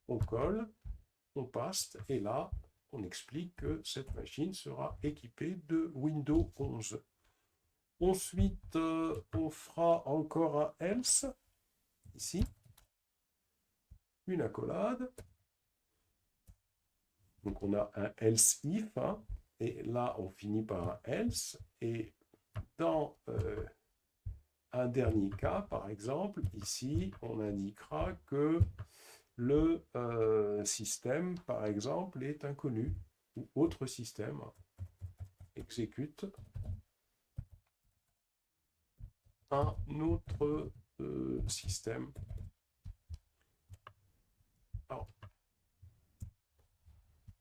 On colle, on paste, et là, on explique que cette machine sera équipée de Windows 11. Ensuite, on fera encore un else, ici, une accolade. Donc on a un else if, hein, et là on finit par un else, et dans un dernier cas, par exemple, ici, on indiquera que le système, par exemple, est inconnu, ou autre système, exécute un autre système. Alors,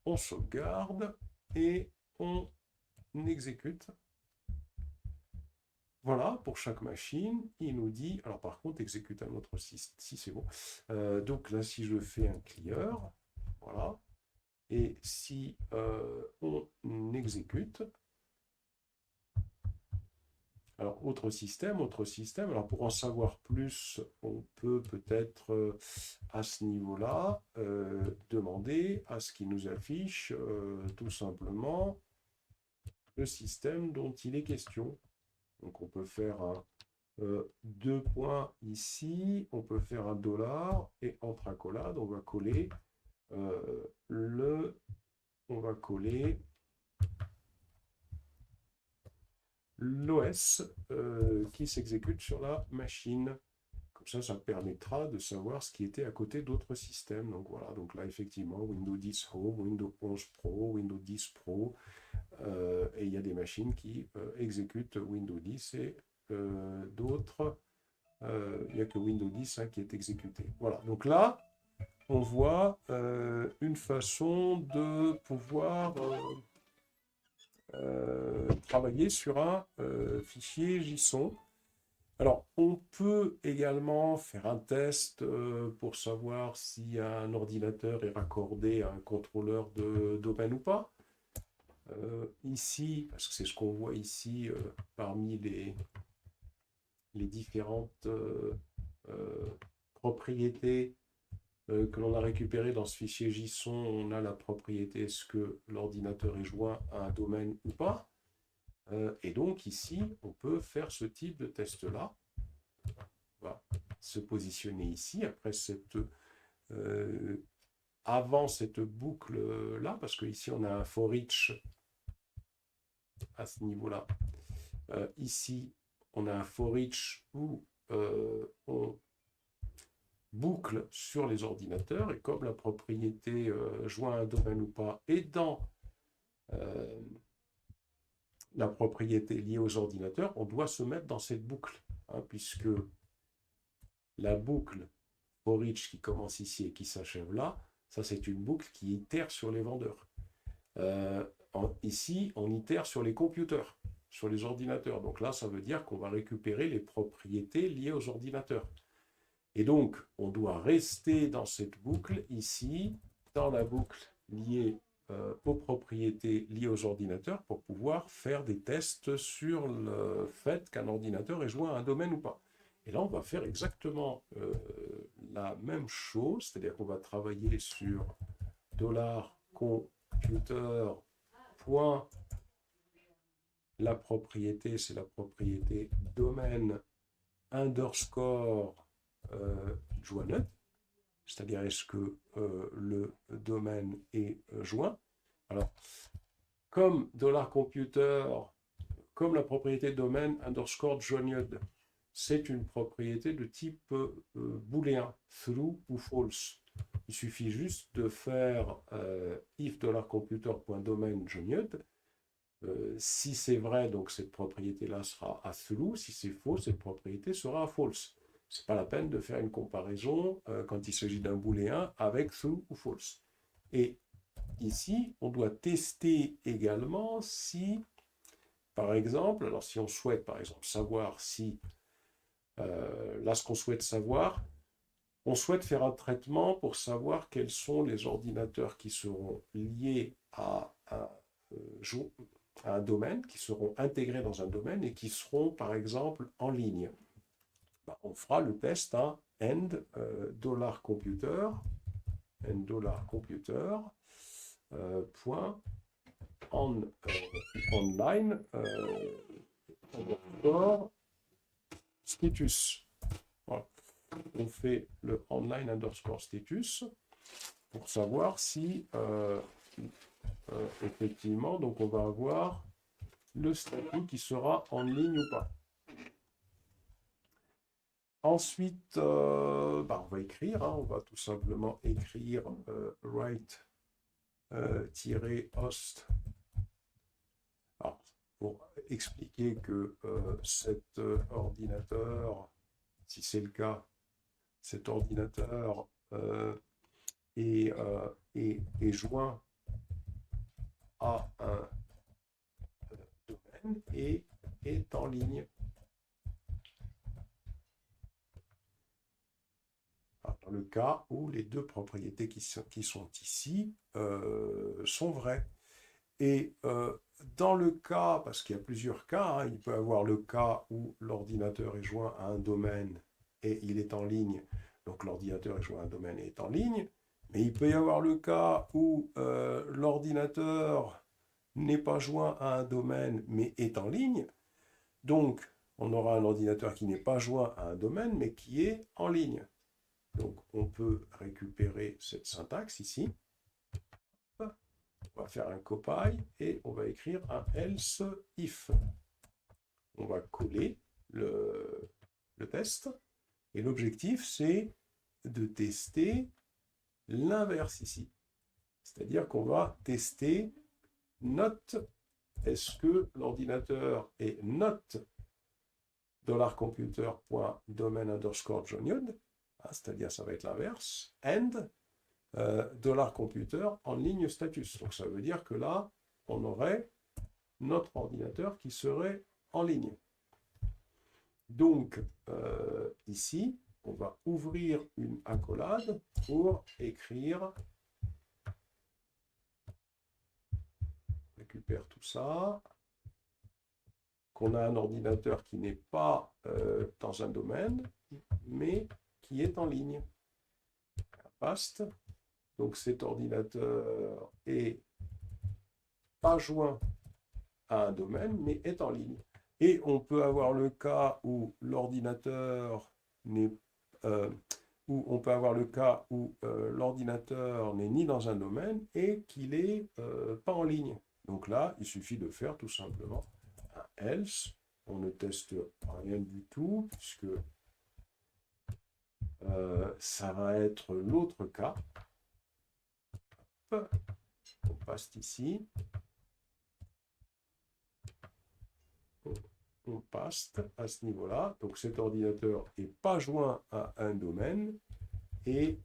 on sauvegarde et on exécute. voilà, pour chaque machine, il nous dit, alors par contre, exécute un autre système, si c'est bon. Donc là, si je fais un clear, voilà, et si on exécute, alors autre système, alors pour en savoir plus, on peut peut-être à ce niveau-là demander à ce qu'il nous affiche tout simplement le système dont il est question. Donc on peut faire un deux points ici, on peut faire un dollar et entre accolades, on va coller on va coller l'OS qui s'exécute sur la machine. Comme ça permettra de savoir ce qui était à côté d'autres systèmes. Donc voilà, donc là effectivement, Windows 10 Home, Windows 11 Pro, Windows 10 Pro, et il y a des machines qui exécutent Windows 10 et d'autres, il n'y a que Windows 10 qui est exécuté. Voilà, donc là, on voit une façon de pouvoir travailler sur un fichier JSON. Alors, on peut également faire un test pour savoir si un ordinateur est raccordé à un contrôleur de domaine ou pas. Ici, parce que c'est ce qu'on voit ici parmi les différentes propriétés que l'on a récupérées dans ce fichier JSON, on a la propriété est-ce que l'ordinateur est joint à un domaine ou pas. Et donc ici, on peut faire ce type de test-là. On va se positionner ici, avant cette boucle-là, parce qu'ici on a un for each à ce niveau-là. Ici, on a un for each où on boucle sur les ordinateurs, et comme la propriété joint à un domaine ou pas est dans la propriété liée aux ordinateurs, on doit se mettre dans cette boucle, puisque la boucle for each qui commence ici et qui s'achève là, ça c'est une boucle qui itère sur les vendeurs. Ici, on itère sur les computers, sur les ordinateurs. Donc là, ça veut dire qu'on va récupérer les propriétés liées aux ordinateurs. Et donc, on doit rester dans cette boucle ici, dans la boucle liée aux propriétés liées aux ordinateurs pour pouvoir faire des tests sur le fait qu'un ordinateur est joint à un domaine ou pas. Et là, on va faire exactement la même chose, c'est-à-dire qu'on va travailler sur $computer. La propriété, c'est la propriété domaine underscore joined, c'est-à-dire est-ce que le domaine est joint. Alors, comme $computer, comme la propriété domaine underscore joined, c'est une propriété de type booléen, true ou false. Il suffit juste de faire if $computer.domain joined. Si c'est vrai, donc cette propriété-là sera à true. Si c'est faux, cette propriété sera à false. Ce n'est pas la peine de faire une comparaison quand il s'agit d'un booléen avec true ou false. Et ici, on doit tester également si, par exemple, alors si on souhaite par exemple savoir si, là ce qu'on souhaite savoir, on souhaite faire un traitement pour savoir quels sont les ordinateurs qui seront liés à un domaine, qui seront intégrés dans un domaine et qui seront par exemple en ligne. On fera le test end $computer point online status. Voilà. On fait le online underscore status pour savoir si effectivement, donc on va avoir le statut qui sera en ligne ou pas. Ensuite, on va écrire, on va tout simplement écrire write-host. Alors, pour expliquer que cet ordinateur, si c'est le cas, cet ordinateur est joint à un domaine et est en ligne. le cas où les deux propriétés qui sont ici sont vraies. Et dans le cas, parce qu'il y a plusieurs cas, hein, il peut y avoir le cas où l'ordinateur est joint à un domaine et il est en ligne, donc l'ordinateur est joint à un domaine et est en ligne, mais il peut y avoir le cas où l'ordinateur n'est pas joint à un domaine mais est en ligne, donc on aura un ordinateur qui n'est pas joint à un domaine mais qui est en ligne. Donc on peut récupérer cette syntaxe ici. On va faire un copy et on va écrire un else if. On va coller le test. Et l'objectif, c'est de tester l'inverse ici. C'est-à-dire qu'on va tester not, est-ce que l'ordinateur est not $computer.domain_John, c'est-à-dire ça va être l'inverse, and $computer en ligne status. Donc ça veut dire que là, on aurait notre ordinateur qui serait en ligne. Donc ici, on va ouvrir une accolade pour écrire, récupère tout ça, qu'on a un ordinateur qui n'est pas dans un domaine, mais qui est en ligne. Past. Donc cet ordinateur est pas joint à un domaine, mais est en ligne. Et on peut avoir le cas où l'ordinateur n'est l'ordinateur n'est ni dans un domaine et qu'il n'est pas en ligne. Donc là, il suffit de faire tout simplement un else. On ne teste rien du tout, puisque ça va être l'autre cas. On passe ici. On passe à ce niveau-là. Donc cet ordinateur n'est pas joint à un domaine et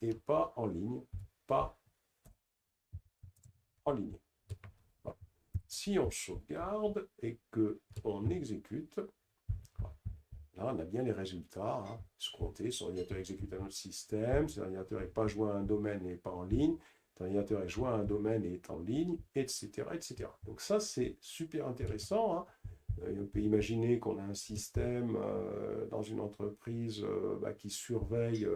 n'est pas en ligne. Pas en ligne. Voilà. Si on sauvegarde et qu'on exécute, là on a bien les résultats escomptés. Cet ordinateur exécute un autre système, cet ordinateur n'est pas joint à un domaine et n'est pas en ligne, cet ordinateur est joint à un domaine et est en ligne, etc. etc. Donc ça c'est super intéressant. On peut imaginer qu'on a un système dans une entreprise qui surveille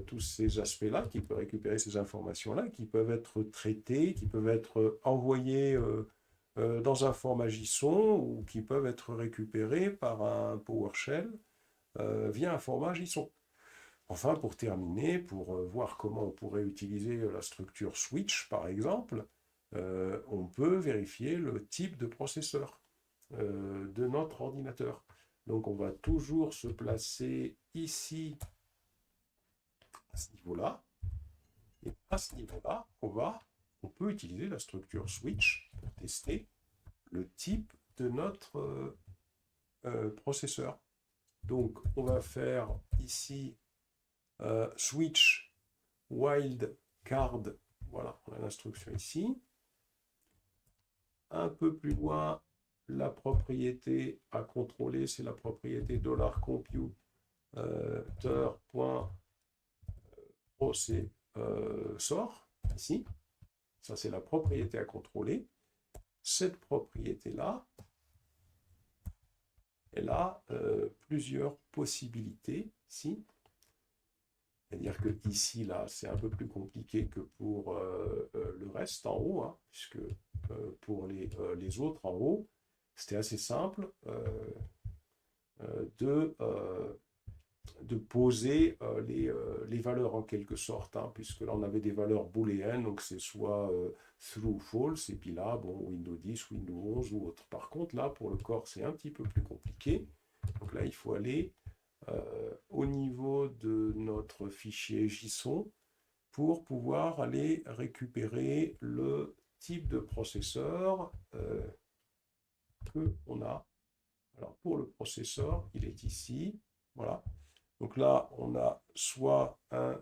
tous ces aspects-là, qui peut récupérer ces informations-là, qui peuvent être traitées, qui peuvent être envoyées dans un format JSON ou qui peuvent être récupérées par un PowerShell via un format JSON. Enfin, pour terminer, pour voir comment on pourrait utiliser la structure switch, par exemple, on peut vérifier le type de processeur de notre ordinateur. Donc on va toujours se placer ici, à ce niveau-là, et à ce niveau-là, on peut utiliser la structure switch pour tester le type de notre processeur. Donc on va faire ici switch wildcard, voilà, on a l'instruction ici. Un peu plus loin, la propriété à contrôler, c'est la propriété $computer.processor, ici. Ça, c'est la propriété à contrôler. Cette propriété-là, elle a plusieurs possibilités, ici. C'est-à-dire que ici, là, c'est un peu plus compliqué que pour le reste en haut, puisque pour les autres en haut, c'était assez simple de poser les valeurs en quelque sorte, puisque là on avait des valeurs booléennes, donc c'est soit true ou false, et puis là, bon, Windows 10, Windows 11 ou autre. Par contre, là, pour le corps, c'est un petit peu plus compliqué. Donc là, il faut aller au niveau de notre fichier JSON pour pouvoir aller récupérer le type de processeur que on a. Alors pour le processeur, il est ici. Voilà. Donc là, on a soit un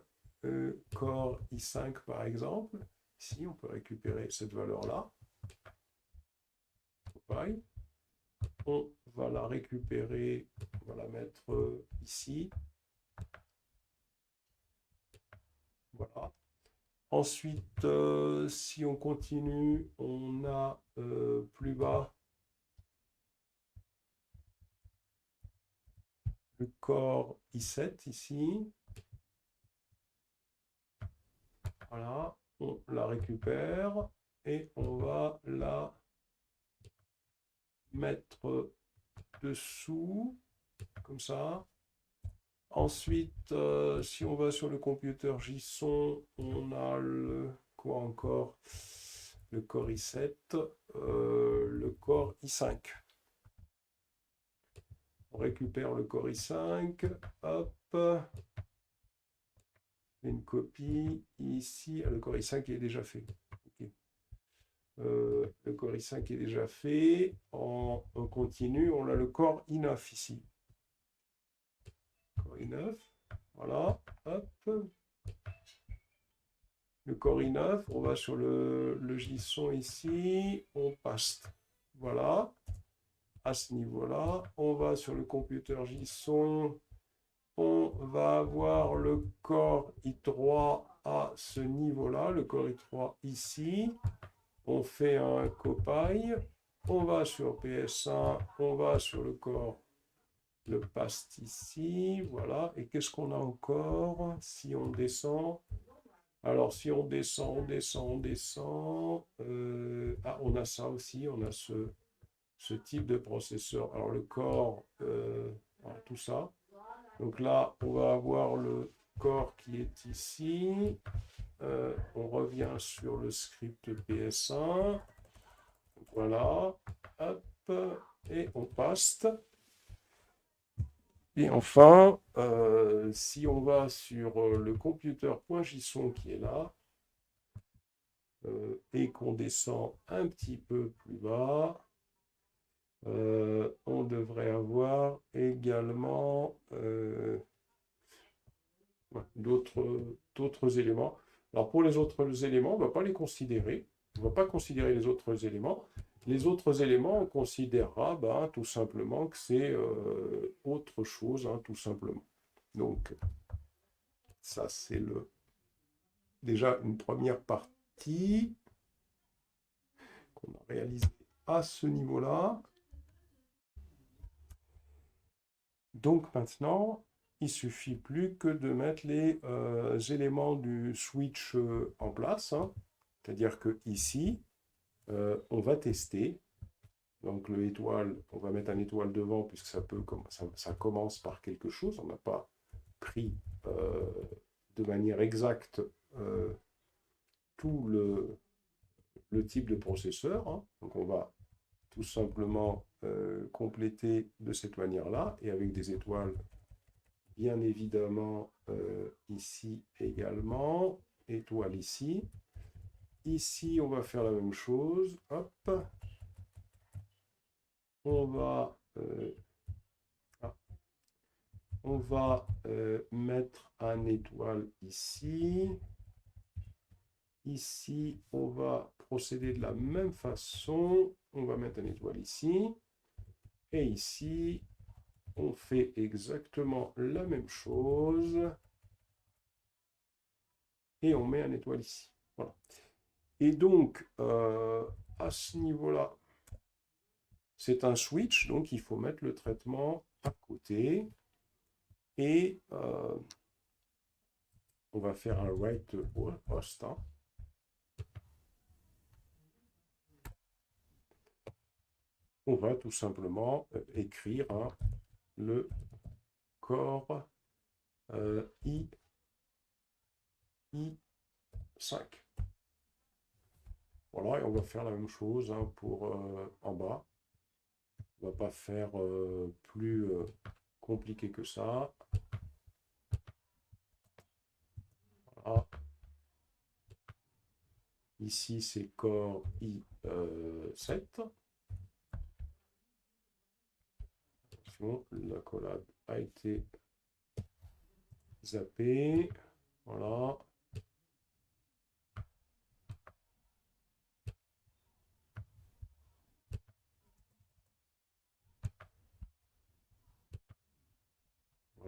Core i5 par exemple. Ici, on peut récupérer cette valeur-là. Pareil. On va la récupérer, on va la mettre ici. Ensuite, si on continue, on a plus bas le corps I7 ici. Voilà, on la récupère et on va la mettre dessous, comme ça. Ensuite, si on va sur le computer JSON, on a le quoi encore? Le Core i7, le Core i5. On récupère le Core i5, hop, une copie ici. Ah, le Core i5 est déjà fait. Okay. Le Core i5 est déjà fait. On continue, on a le Core i9 ici. Core i9, voilà, hop. Le Core i9, on va sur le JSON ici, on passe. Voilà, à ce niveau-là, on va sur le computer JSON, on va avoir le Core i3 à ce niveau-là, le Core i3 ici. On fait un copy, on va sur PS1, on va sur le Core, le paste ici, voilà. Et qu'est-ce qu'on a encore si on descend? Alors, si on descend, on descend, on descend. Ah, on a ça aussi, on a ce type de processeur. Alors, le corps, voilà, tout ça. Donc là, on va avoir le corps qui est ici. On revient sur le script PS1. Voilà. Hop. Et on paste. Et enfin, si on va sur le computer.json qui est là, et qu'on descend un petit peu plus bas, on devrait avoir également d'autres éléments. Alors pour les autres éléments, on ne va pas les considérer. On ne va pas considérer les autres éléments. Les autres éléments, on considérera tout simplement que c'est autre chose, tout simplement. Donc, ça, c'est déjà une première partie qu'on a réalisée à ce niveau-là. Donc maintenant, il ne suffit plus que de mettre les éléments du switch en place. C'est-à-dire que ici, on va tester. Donc le étoile, on va mettre un étoile devant puisque ça commence par quelque chose. On n'a pas pris de manière exacte tout le type de processeur. Donc on va tout simplement compléter de cette manière-là et avec des étoiles bien évidemment ici également, étoile ici. Ici, on va faire la même chose. Hop. On va mettre un étoile ici. Ici, on va procéder de la même façon. On va mettre un étoile ici. Et ici, on fait exactement la même chose. Et on met un étoile ici. Voilà. Et donc, à ce niveau-là, c'est un switch, donc il faut mettre le traitement à côté. Et on va faire un write host. On va tout simplement écrire le core I5. Voilà, et on va faire la même chose pour en bas. On ne va pas faire plus compliqué que ça. Voilà. Ici, c'est core I7. Attention, la collab a été zappée. Voilà.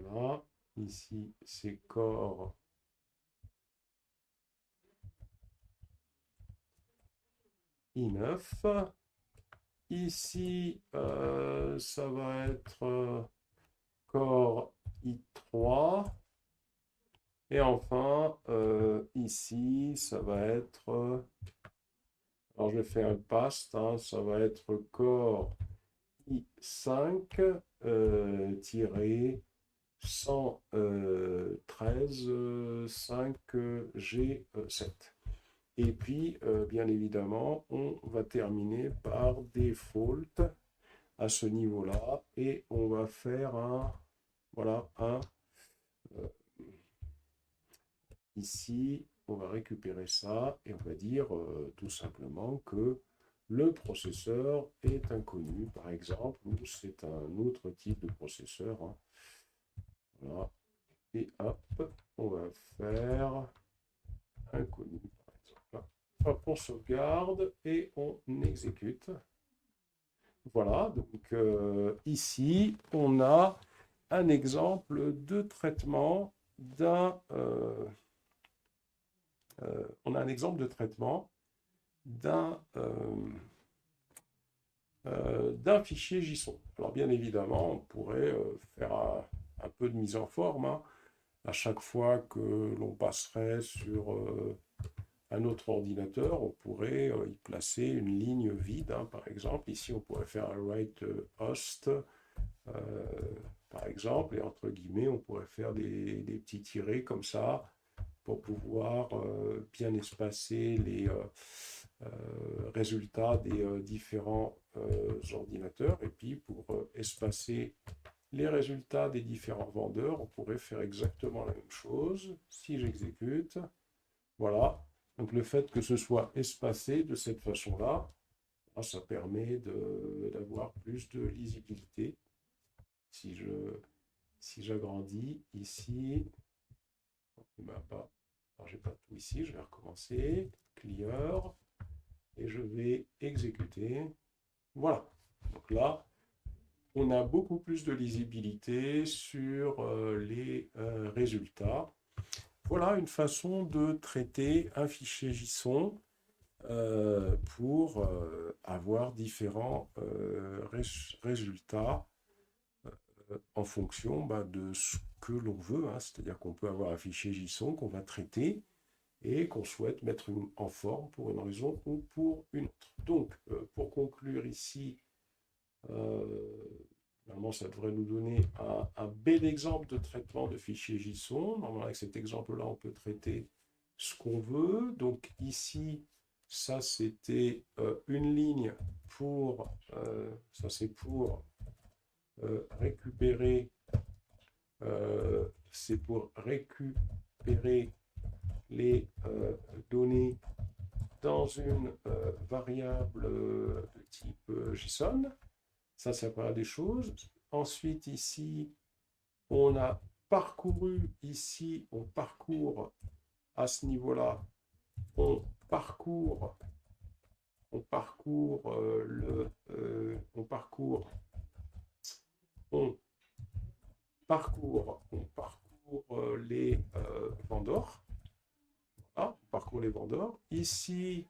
Voilà. Ici, c'est core I9. Ici, ça va être corps I3. Et enfin, ici, ça va être... alors, je fais un paste, hein, ça va être corps I5 tiré 113 5G7. Et puis, bien évidemment, on va terminer par default à ce niveau-là et on va faire un, voilà, ici, on va récupérer ça et on va dire tout simplement que le processeur est inconnu, par exemple, ou c'est un autre type de processeur, hein. Voilà. Et hop, on va faire inconnu, par exemple. Hop, on sauvegarde et on exécute. Voilà, donc ici, on a un exemple de traitement on a un exemple de traitement d'un fichier JSON. Alors bien évidemment, on pourrait faire un peu de mise en forme, hein. À chaque fois que l'on passerait sur un autre ordinateur, on pourrait y placer une ligne vide, hein, par exemple. Ici, on pourrait faire un write host, par exemple, et entre guillemets, on pourrait faire des petits tirets comme ça pour pouvoir bien espacer les résultats des différents ordinateurs. Et puis, pour espacer les résultats des différents vendeurs, on pourrait faire exactement la même chose. Si j'exécute, voilà. Donc le fait que ce soit espacé de cette façon-là, ça permet d'avoir plus de lisibilité. Si j'agrandis ici, alors j'ai pas tout ici, je vais recommencer, clear, et je vais exécuter. Voilà. Donc là, on a beaucoup plus de lisibilité sur les résultats. Voilà une façon de traiter un fichier JSON pour avoir différents résultats en fonction de ce que l'on veut, hein. C'est-à-dire qu'on peut avoir un fichier JSON qu'on va traiter et qu'on souhaite mettre en forme pour une raison ou pour une autre. Donc, pour conclure ici, normalement, ça devrait nous donner un bel exemple de traitement de fichier JSON. Normalement, avec cet exemple-là, on peut traiter ce qu'on veut. Donc ici, ça, c'était une ligne pour... ça, c'est pour récupérer... c'est pour récupérer les données dans une variable de type JSON. Ça c'est la première des choses. Ensuite, ici, on a parcouru, ici, on parcourt à ce niveau-là, on parcourt on parcourt les vendors. Voilà, on parcourt les vendors. Ici,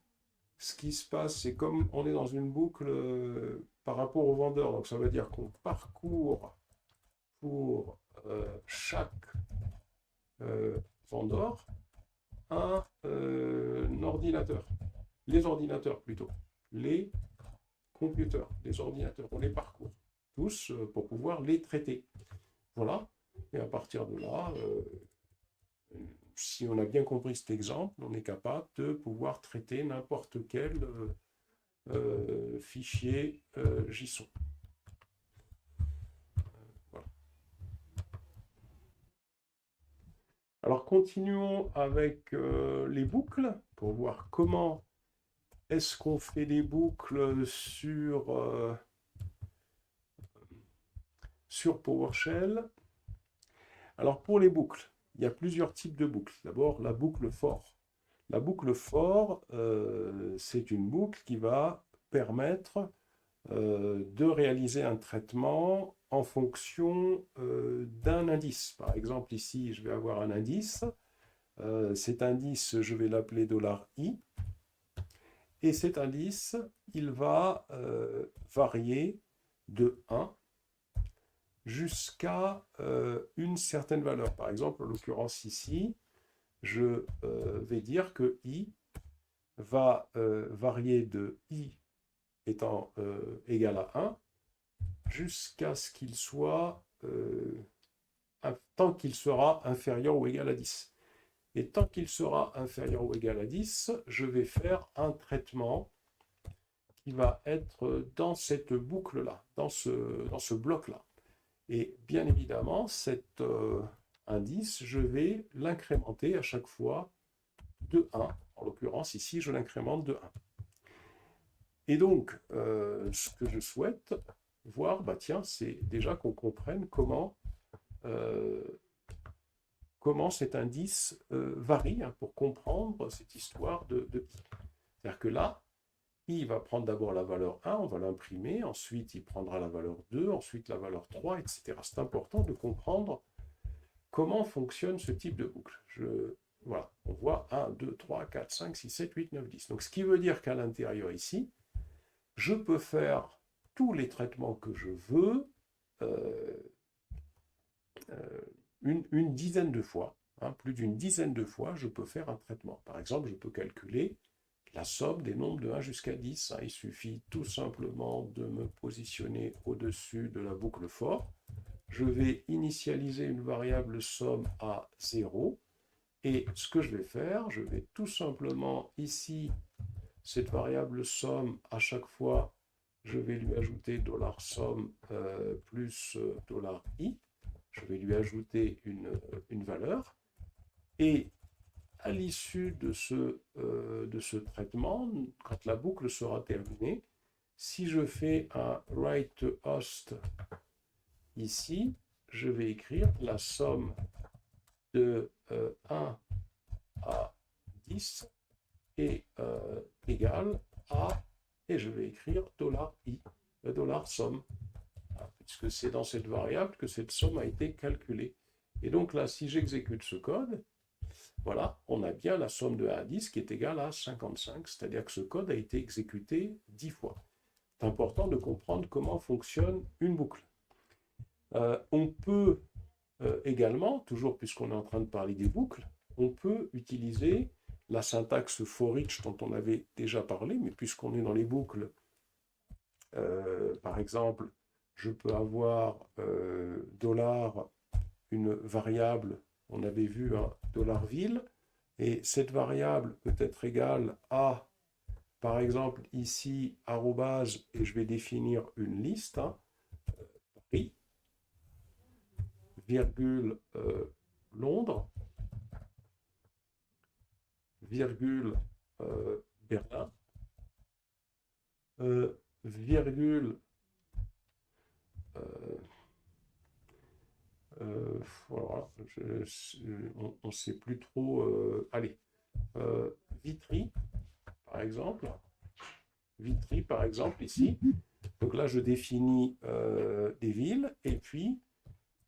ce qui se passe, c'est comme on est dans une boucle par rapport aux vendeurs. Donc ça veut dire qu'on parcourt pour chaque vendor un ordinateur. Les ordinateurs plutôt. Les computers, les ordinateurs. On les parcourt tous pour pouvoir les traiter. Voilà. Et à partir de là, si on a bien compris cet exemple, on est capable de pouvoir traiter n'importe quel fichier JSON. Voilà. Alors continuons avec les boucles pour voir comment est-ce qu'on fait des boucles sur PowerShell. Alors pour les boucles, il y a plusieurs types de boucles. D'abord, la boucle for. La boucle for, c'est une boucle qui va permettre de réaliser un traitement en fonction d'un indice. Par exemple, ici, je vais avoir un indice. Cet indice, je vais l'appeler $i. Et cet indice, il va varier de 1 jusqu'à une certaine valeur. Par exemple, en l'occurrence ici, je vais dire que i va varier de i étant égal à 1 jusqu'à ce qu'il soit, tant qu'il sera inférieur ou égal à 10. Et tant qu'il sera inférieur ou égal à 10, je vais faire un traitement qui va être dans cette boucle-là, dans ce bloc-là. Et bien évidemment, cet indice, je vais l'incrémenter à chaque fois de 1. En l'occurrence, ici, je l'incrémente de 1. Et donc, ce que je souhaite voir, bah tiens, c'est déjà qu'on comprenne comment cet indice varie, hein, pour comprendre cette histoire de i. C'est-à-dire que là, i va prendre d'abord la valeur 1, on va l'imprimer, ensuite il prendra la valeur 2, ensuite la valeur 3, etc. C'est important de comprendre comment fonctionne ce type de boucle. Voilà, on voit 1, 2, 3, 4, 5, 6, 7, 8, 9, 10. Donc ce qui veut dire qu'à l'intérieur ici, je peux faire tous les traitements que je veux une dizaine de fois, hein, plus d'une dizaine de fois, je peux faire un traitement. Par exemple, je peux calculer la somme des nombres de 1 jusqu'à 10. Hein. Il suffit tout simplement de me positionner au-dessus de la boucle for. Je vais initialiser une variable somme à 0. Et ce que je vais faire, je vais tout simplement ici, cette variable somme, à chaque fois, je vais lui ajouter $somme plus $i. Je vais lui ajouter une valeur. Et à l'issue de ce traitement, quand la boucle sera terminée, si je fais un write host ici, je vais écrire la somme de 1 à 10 est égale à, et je vais écrire $i, $somme, puisque c'est dans cette variable que cette somme a été calculée. Et donc là, si j'exécute ce code, voilà, on a bien la somme de 1 à 10 qui est égale à 55, c'est-à-dire que ce code a été exécuté 10 fois. C'est important de comprendre comment fonctionne une boucle. On peut également, toujours puisqu'on est en train de parler des boucles, on peut utiliser la syntaxe for each dont on avait déjà parlé, mais puisqu'on est dans les boucles, par exemple, je peux avoir $, une variable, on avait vu un $ville, et cette variable peut être égale à, par exemple, ici, arrobase, et je vais définir une liste, hein, Paris, virgule Londres, virgule Berlin, virgule voilà, on ne sait plus trop. Allez, Vitry, par exemple. Vitry, par exemple, ici. Donc là, je définis des villes. Et puis,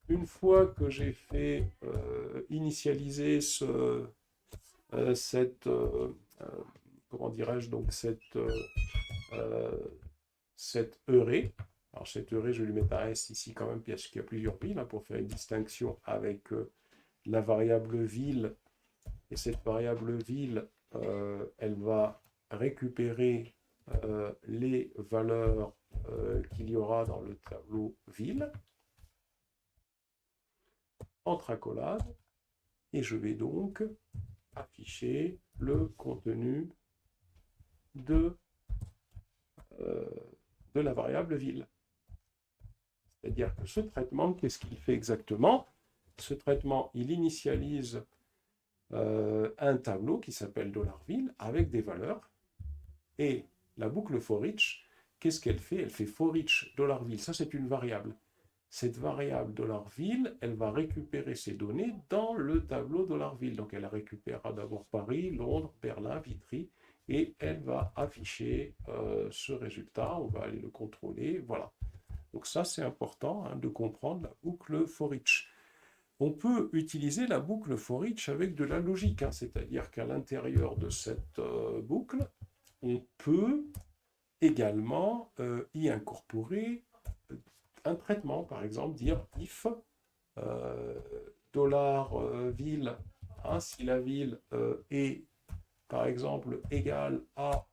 une fois que j'ai fait initialiser comment dirais-je, donc cette heurée. Alors cette heurée, je vais lui mettre un S ici quand même, parce qu'il y a plusieurs villes, hein, pour faire une distinction avec la variable ville. Et cette variable ville, elle va récupérer les valeurs qu'il y aura dans le tableau ville, entre accolades, et je vais donc afficher le contenu de la variable ville. C'est-à-dire que ce traitement, qu'est-ce qu'il fait exactement? Ce traitement, il initialise un tableau qui s'appelle $ville avec des valeurs. Et la boucle for each, qu'est-ce qu'elle fait? Elle fait for each $ville. Ça, c'est une variable. Cette variable $ville, elle va récupérer ces données dans le tableau $ville. Donc, elle récupérera d'abord Paris, Londres, Berlin, Vitry, et elle va afficher ce résultat. On va aller le contrôler. Voilà. Donc ça, c'est important, hein, de comprendre la boucle for each. On peut utiliser la boucle for each avec de la logique, hein, c'est-à-dire qu'à l'intérieur de cette boucle, on peut également y incorporer un traitement, par exemple dire if $ville, hein, si la ville est par exemple égale à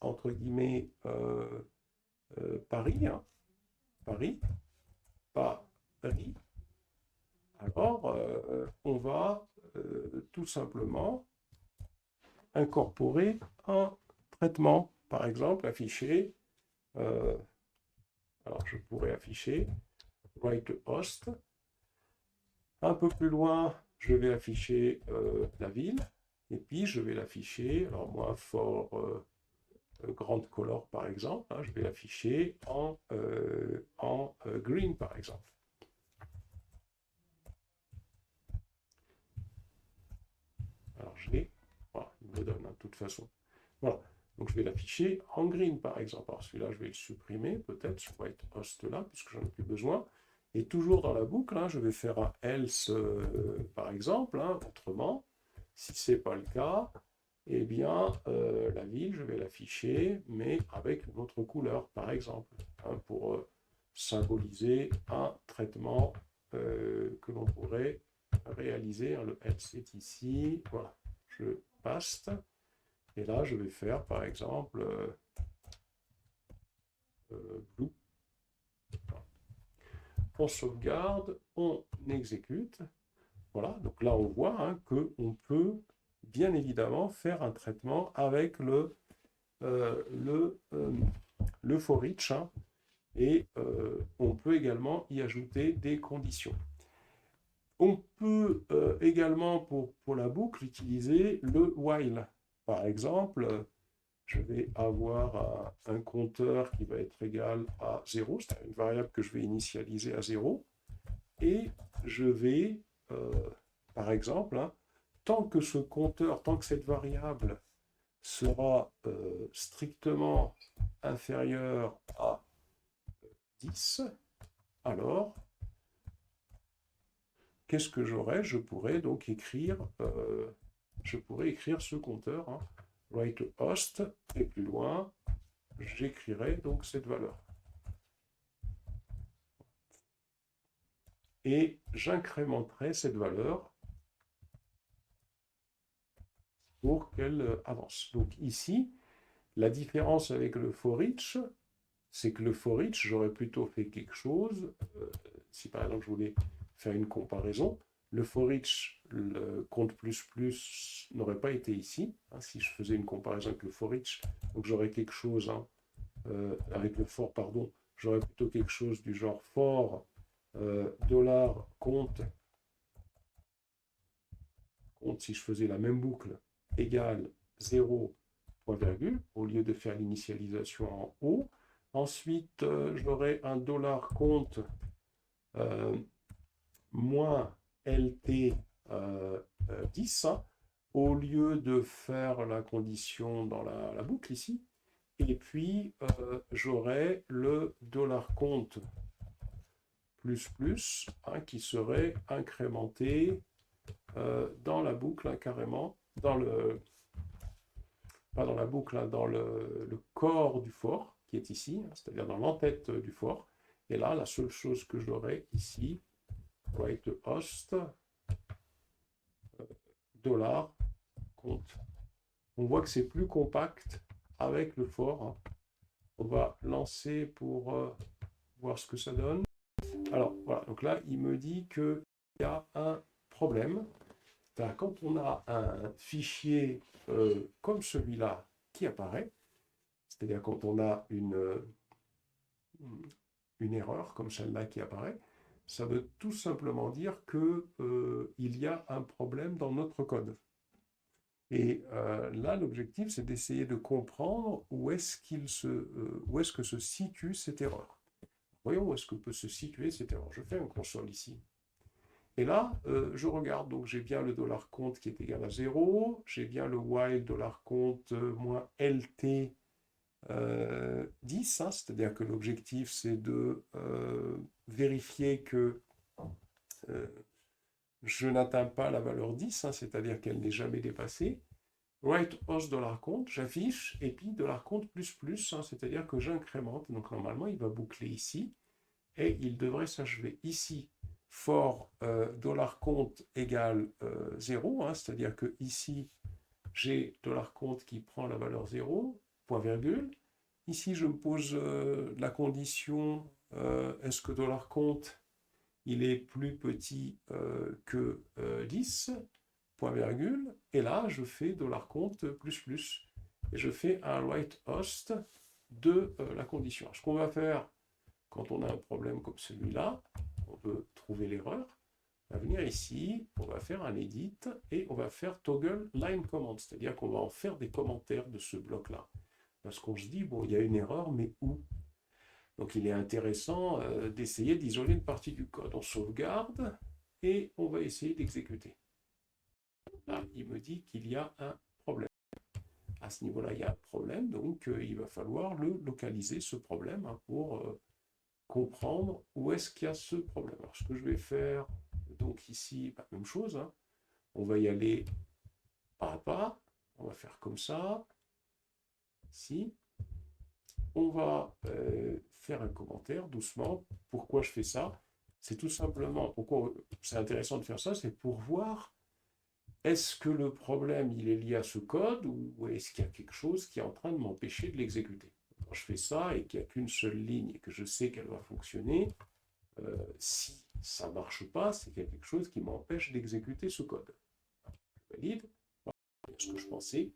entre guillemets Paris, hein, Paris, Paris, alors on va tout simplement incorporer un traitement, par exemple afficher, alors je pourrais afficher write host, un peu plus loin je vais afficher la ville, et puis je vais l'afficher, alors moi for Grand Color par exemple, hein, je vais l'afficher en green par exemple. Alors je l'ai, voilà, il me le donne hein, de toute façon. Voilà, donc je vais l'afficher en green par exemple. Alors celui-là je vais le supprimer peut-être, ce white host là, puisque j'en ai plus besoin. Et toujours dans la boucle, hein, je vais faire un else par exemple, hein, autrement. Si ce n'est pas le cas, eh bien la ville, je vais l'afficher, mais avec une autre couleur par exemple, hein, pour symboliser un traitement que l'on pourrait réaliser. Hein, le else est ici, voilà, je paste. Et là, je vais faire par exemple blue. On sauvegarde, on exécute. Voilà, donc là on voit hein, qu'on peut bien évidemment faire un traitement avec le for each hein, et on peut également y ajouter des conditions. On peut également pour la boucle utiliser le while. Par exemple, je vais avoir un compteur qui va être égal à 0, c'est une variable que je vais initialiser à 0, et je vais, par exemple, hein, tant que ce compteur, tant que cette variable sera strictement inférieure à 10, alors, qu'est-ce que j'aurai? Je pourrais donc écrire, ce compteur, hein, write host, et plus loin, j'écrirai donc cette valeur. Et j'incrémenterai cette valeur pour qu'elle avance. Donc ici, la différence avec le for each, c'est que le for each, j'aurais plutôt fait quelque chose, si par exemple je voulais faire une comparaison, le for each, le compte plus n'aurait pas été ici, hein, si je faisais une comparaison avec le for each, donc j'aurais quelque chose, hein, avec le for, pardon, j'aurais plutôt quelque chose du genre for $compte, si je faisais la même boucle, égale 0, point virgule, au lieu de faire l'initialisation en haut. Ensuite, j'aurai un $compte moins LT 10, hein, au lieu de faire la condition dans la boucle ici. Et puis, j'aurai le $compte plus, hein, qui serait incrémenté dans la boucle, hein, carrément, dans le... pas dans la boucle, hein, dans le corps du for, qui est ici, hein, c'est-à-dire dans l'entête du for. Et là, la seule chose que j'aurai ici, write host, $compte. On voit que c'est plus compact avec le for. Hein. On va lancer pour voir ce que ça donne. Alors voilà, donc là, il me dit qu'il y a un problème. Quand on a un fichier comme celui-là qui apparaît, c'est-à-dire quand on a une erreur comme celle-là qui apparaît, ça veut tout simplement dire qu'il y a un problème dans notre code. Et là, l'objectif, c'est d'essayer de comprendre où est-ce que se situe cette erreur. Voyons où est-ce que peut se situer cette erreur. Je fais un console ici. Et là, je regarde, donc j'ai bien le $compte qui est égal à 0, j'ai bien le while $compte moins LT 10, hein, c'est-à-dire que l'objectif c'est de vérifier que je n'atteins pas la valeur 10, hein, c'est-à-dire qu'elle n'est jamais dépassée. write host $compte, j'affiche, et puis $compte plus plus, hein, c'est-à-dire que j'incrémente. Donc normalement, il va boucler ici, et il devrait s'achever ici. For $compte égale 0, hein, c'est-à-dire que ici, j'ai $compte qui prend la valeur 0, point virgule. Ici, je me pose la condition, est-ce que $compte, il est plus petit que 10, point virgule, et là, je fais $compte plus plus. Et je fais un write host de la condition. Alors, ce qu'on va faire quand on a un problème comme celui-là, on veut trouver l'erreur, on va venir ici, on va faire un edit et on va faire toggle line comment, c'est-à-dire qu'on va en faire des commentaires de ce bloc-là. Parce qu'on se dit, bon, il y a une erreur, mais où? Donc il est intéressant d'essayer d'isoler une partie du code. On sauvegarde et on va essayer d'exécuter. Là, il me dit qu'il y a un problème. À ce niveau-là, il y a un problème, donc il va falloir le localiser, ce problème, hein, pour comprendre où est-ce qu'il y a ce problème. Alors, ce que je vais faire, donc ici, même chose, hein, on va y aller pas à pas, on va faire comme ça, ici, on va faire un commentaire doucement. Pourquoi je fais ça? C'est tout simplement, pourquoi c'est intéressant de faire ça, c'est pour voir est-ce que le problème il est lié à ce code ou est-ce qu'il y a quelque chose qui est en train de m'empêcher de l'exécuter. Quand je fais ça et qu'il n'y a qu'une seule ligne et que je sais qu'elle va fonctionner, si ça ne marche pas, c'est qu'il y a quelque chose qui m'empêche d'exécuter ce code. Je valide, voilà ce que je pensais,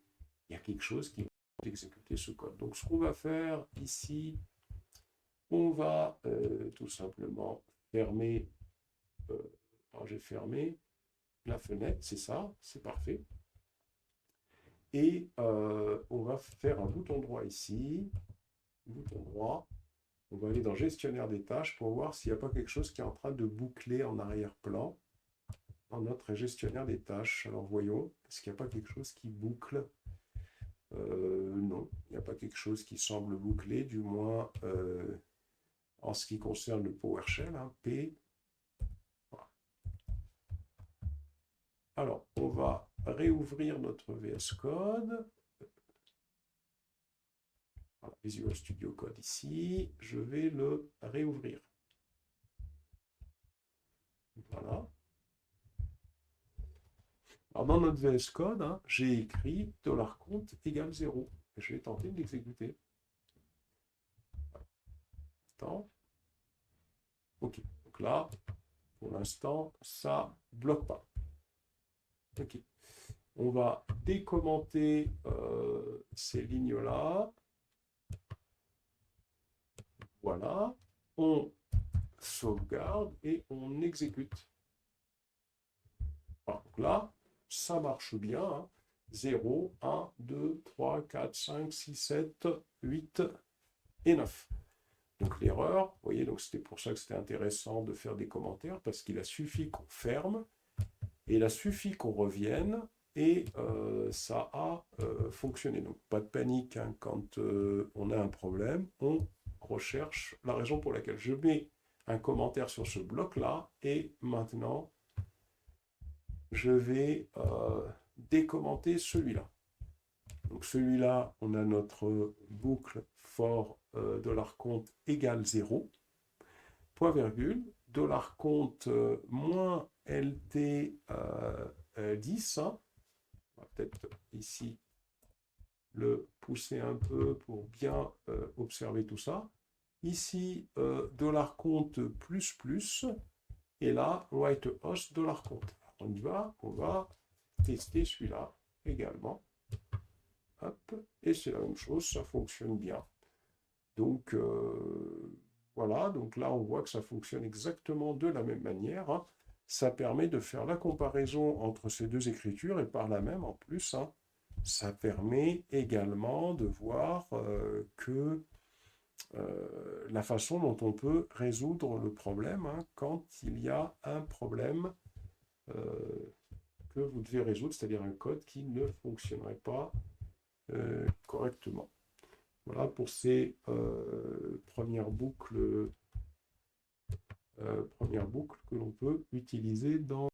il y a quelque chose qui m'empêche d'exécuter ce code. Donc ce qu'on va faire ici, on va tout simplement fermer, alors j'ai fermé la fenêtre, c'est ça, c'est parfait. Et on va faire un bouton droit ici, bouton droit. On va aller dans gestionnaire des tâches pour voir s'il n'y a pas quelque chose qui est en train de boucler en arrière-plan dans notre gestionnaire des tâches. Alors voyons, est-ce qu'il n'y a pas quelque chose qui boucle? Non, il n'y a pas quelque chose qui semble boucler, du moins en ce qui concerne le PowerShell, hein, P. Voilà. Alors, on va réouvrir notre VS Code. Voilà, Visual Studio Code ici. Je vais le réouvrir. Voilà. Alors, dans notre VS Code, hein, j'ai écrit $compte égale 0. Et je vais tenter de l'exécuter. Attends. OK. Donc là, pour l'instant, ça ne bloque pas. OK. On va décommenter ces lignes-là. Voilà. On sauvegarde et on exécute. Voilà. Donc là, ça marche bien. Hein. 0, 1, 2, 3, 4, 5, 6, 7, 8 et 9. Donc l'erreur, vous voyez, donc c'était pour ça que c'était intéressant de faire des commentaires, parce qu'il a suffi qu'on ferme, et il a suffi qu'on revienne, et ça a fonctionné. Donc pas de panique, hein, quand on a un problème, on recherche la raison pour laquelle je mets un commentaire sur ce bloc-là, et maintenant, je vais décommenter celui-là. Donc celui-là, on a notre boucle for $compte égale 0, point virgule, $compte moins LT 10, hein. On va peut-être ici le pousser un peu pour bien observer tout ça. Ici, $compte plus plus, et là, write host $compte. On y va, on va tester celui-là également. Hop, et c'est la même chose, ça fonctionne bien. Donc voilà, donc là on voit que ça fonctionne exactement de la même manière. Hein. Ça permet de faire la comparaison entre ces deux écritures et par là même en plus, hein, ça permet également de voir que la façon dont on peut résoudre le problème, hein, quand il y a un problème que vous devez résoudre, c'est-à-dire un code qui ne fonctionnerait pas correctement. Voilà pour ces premières boucles que l'on peut utiliser dans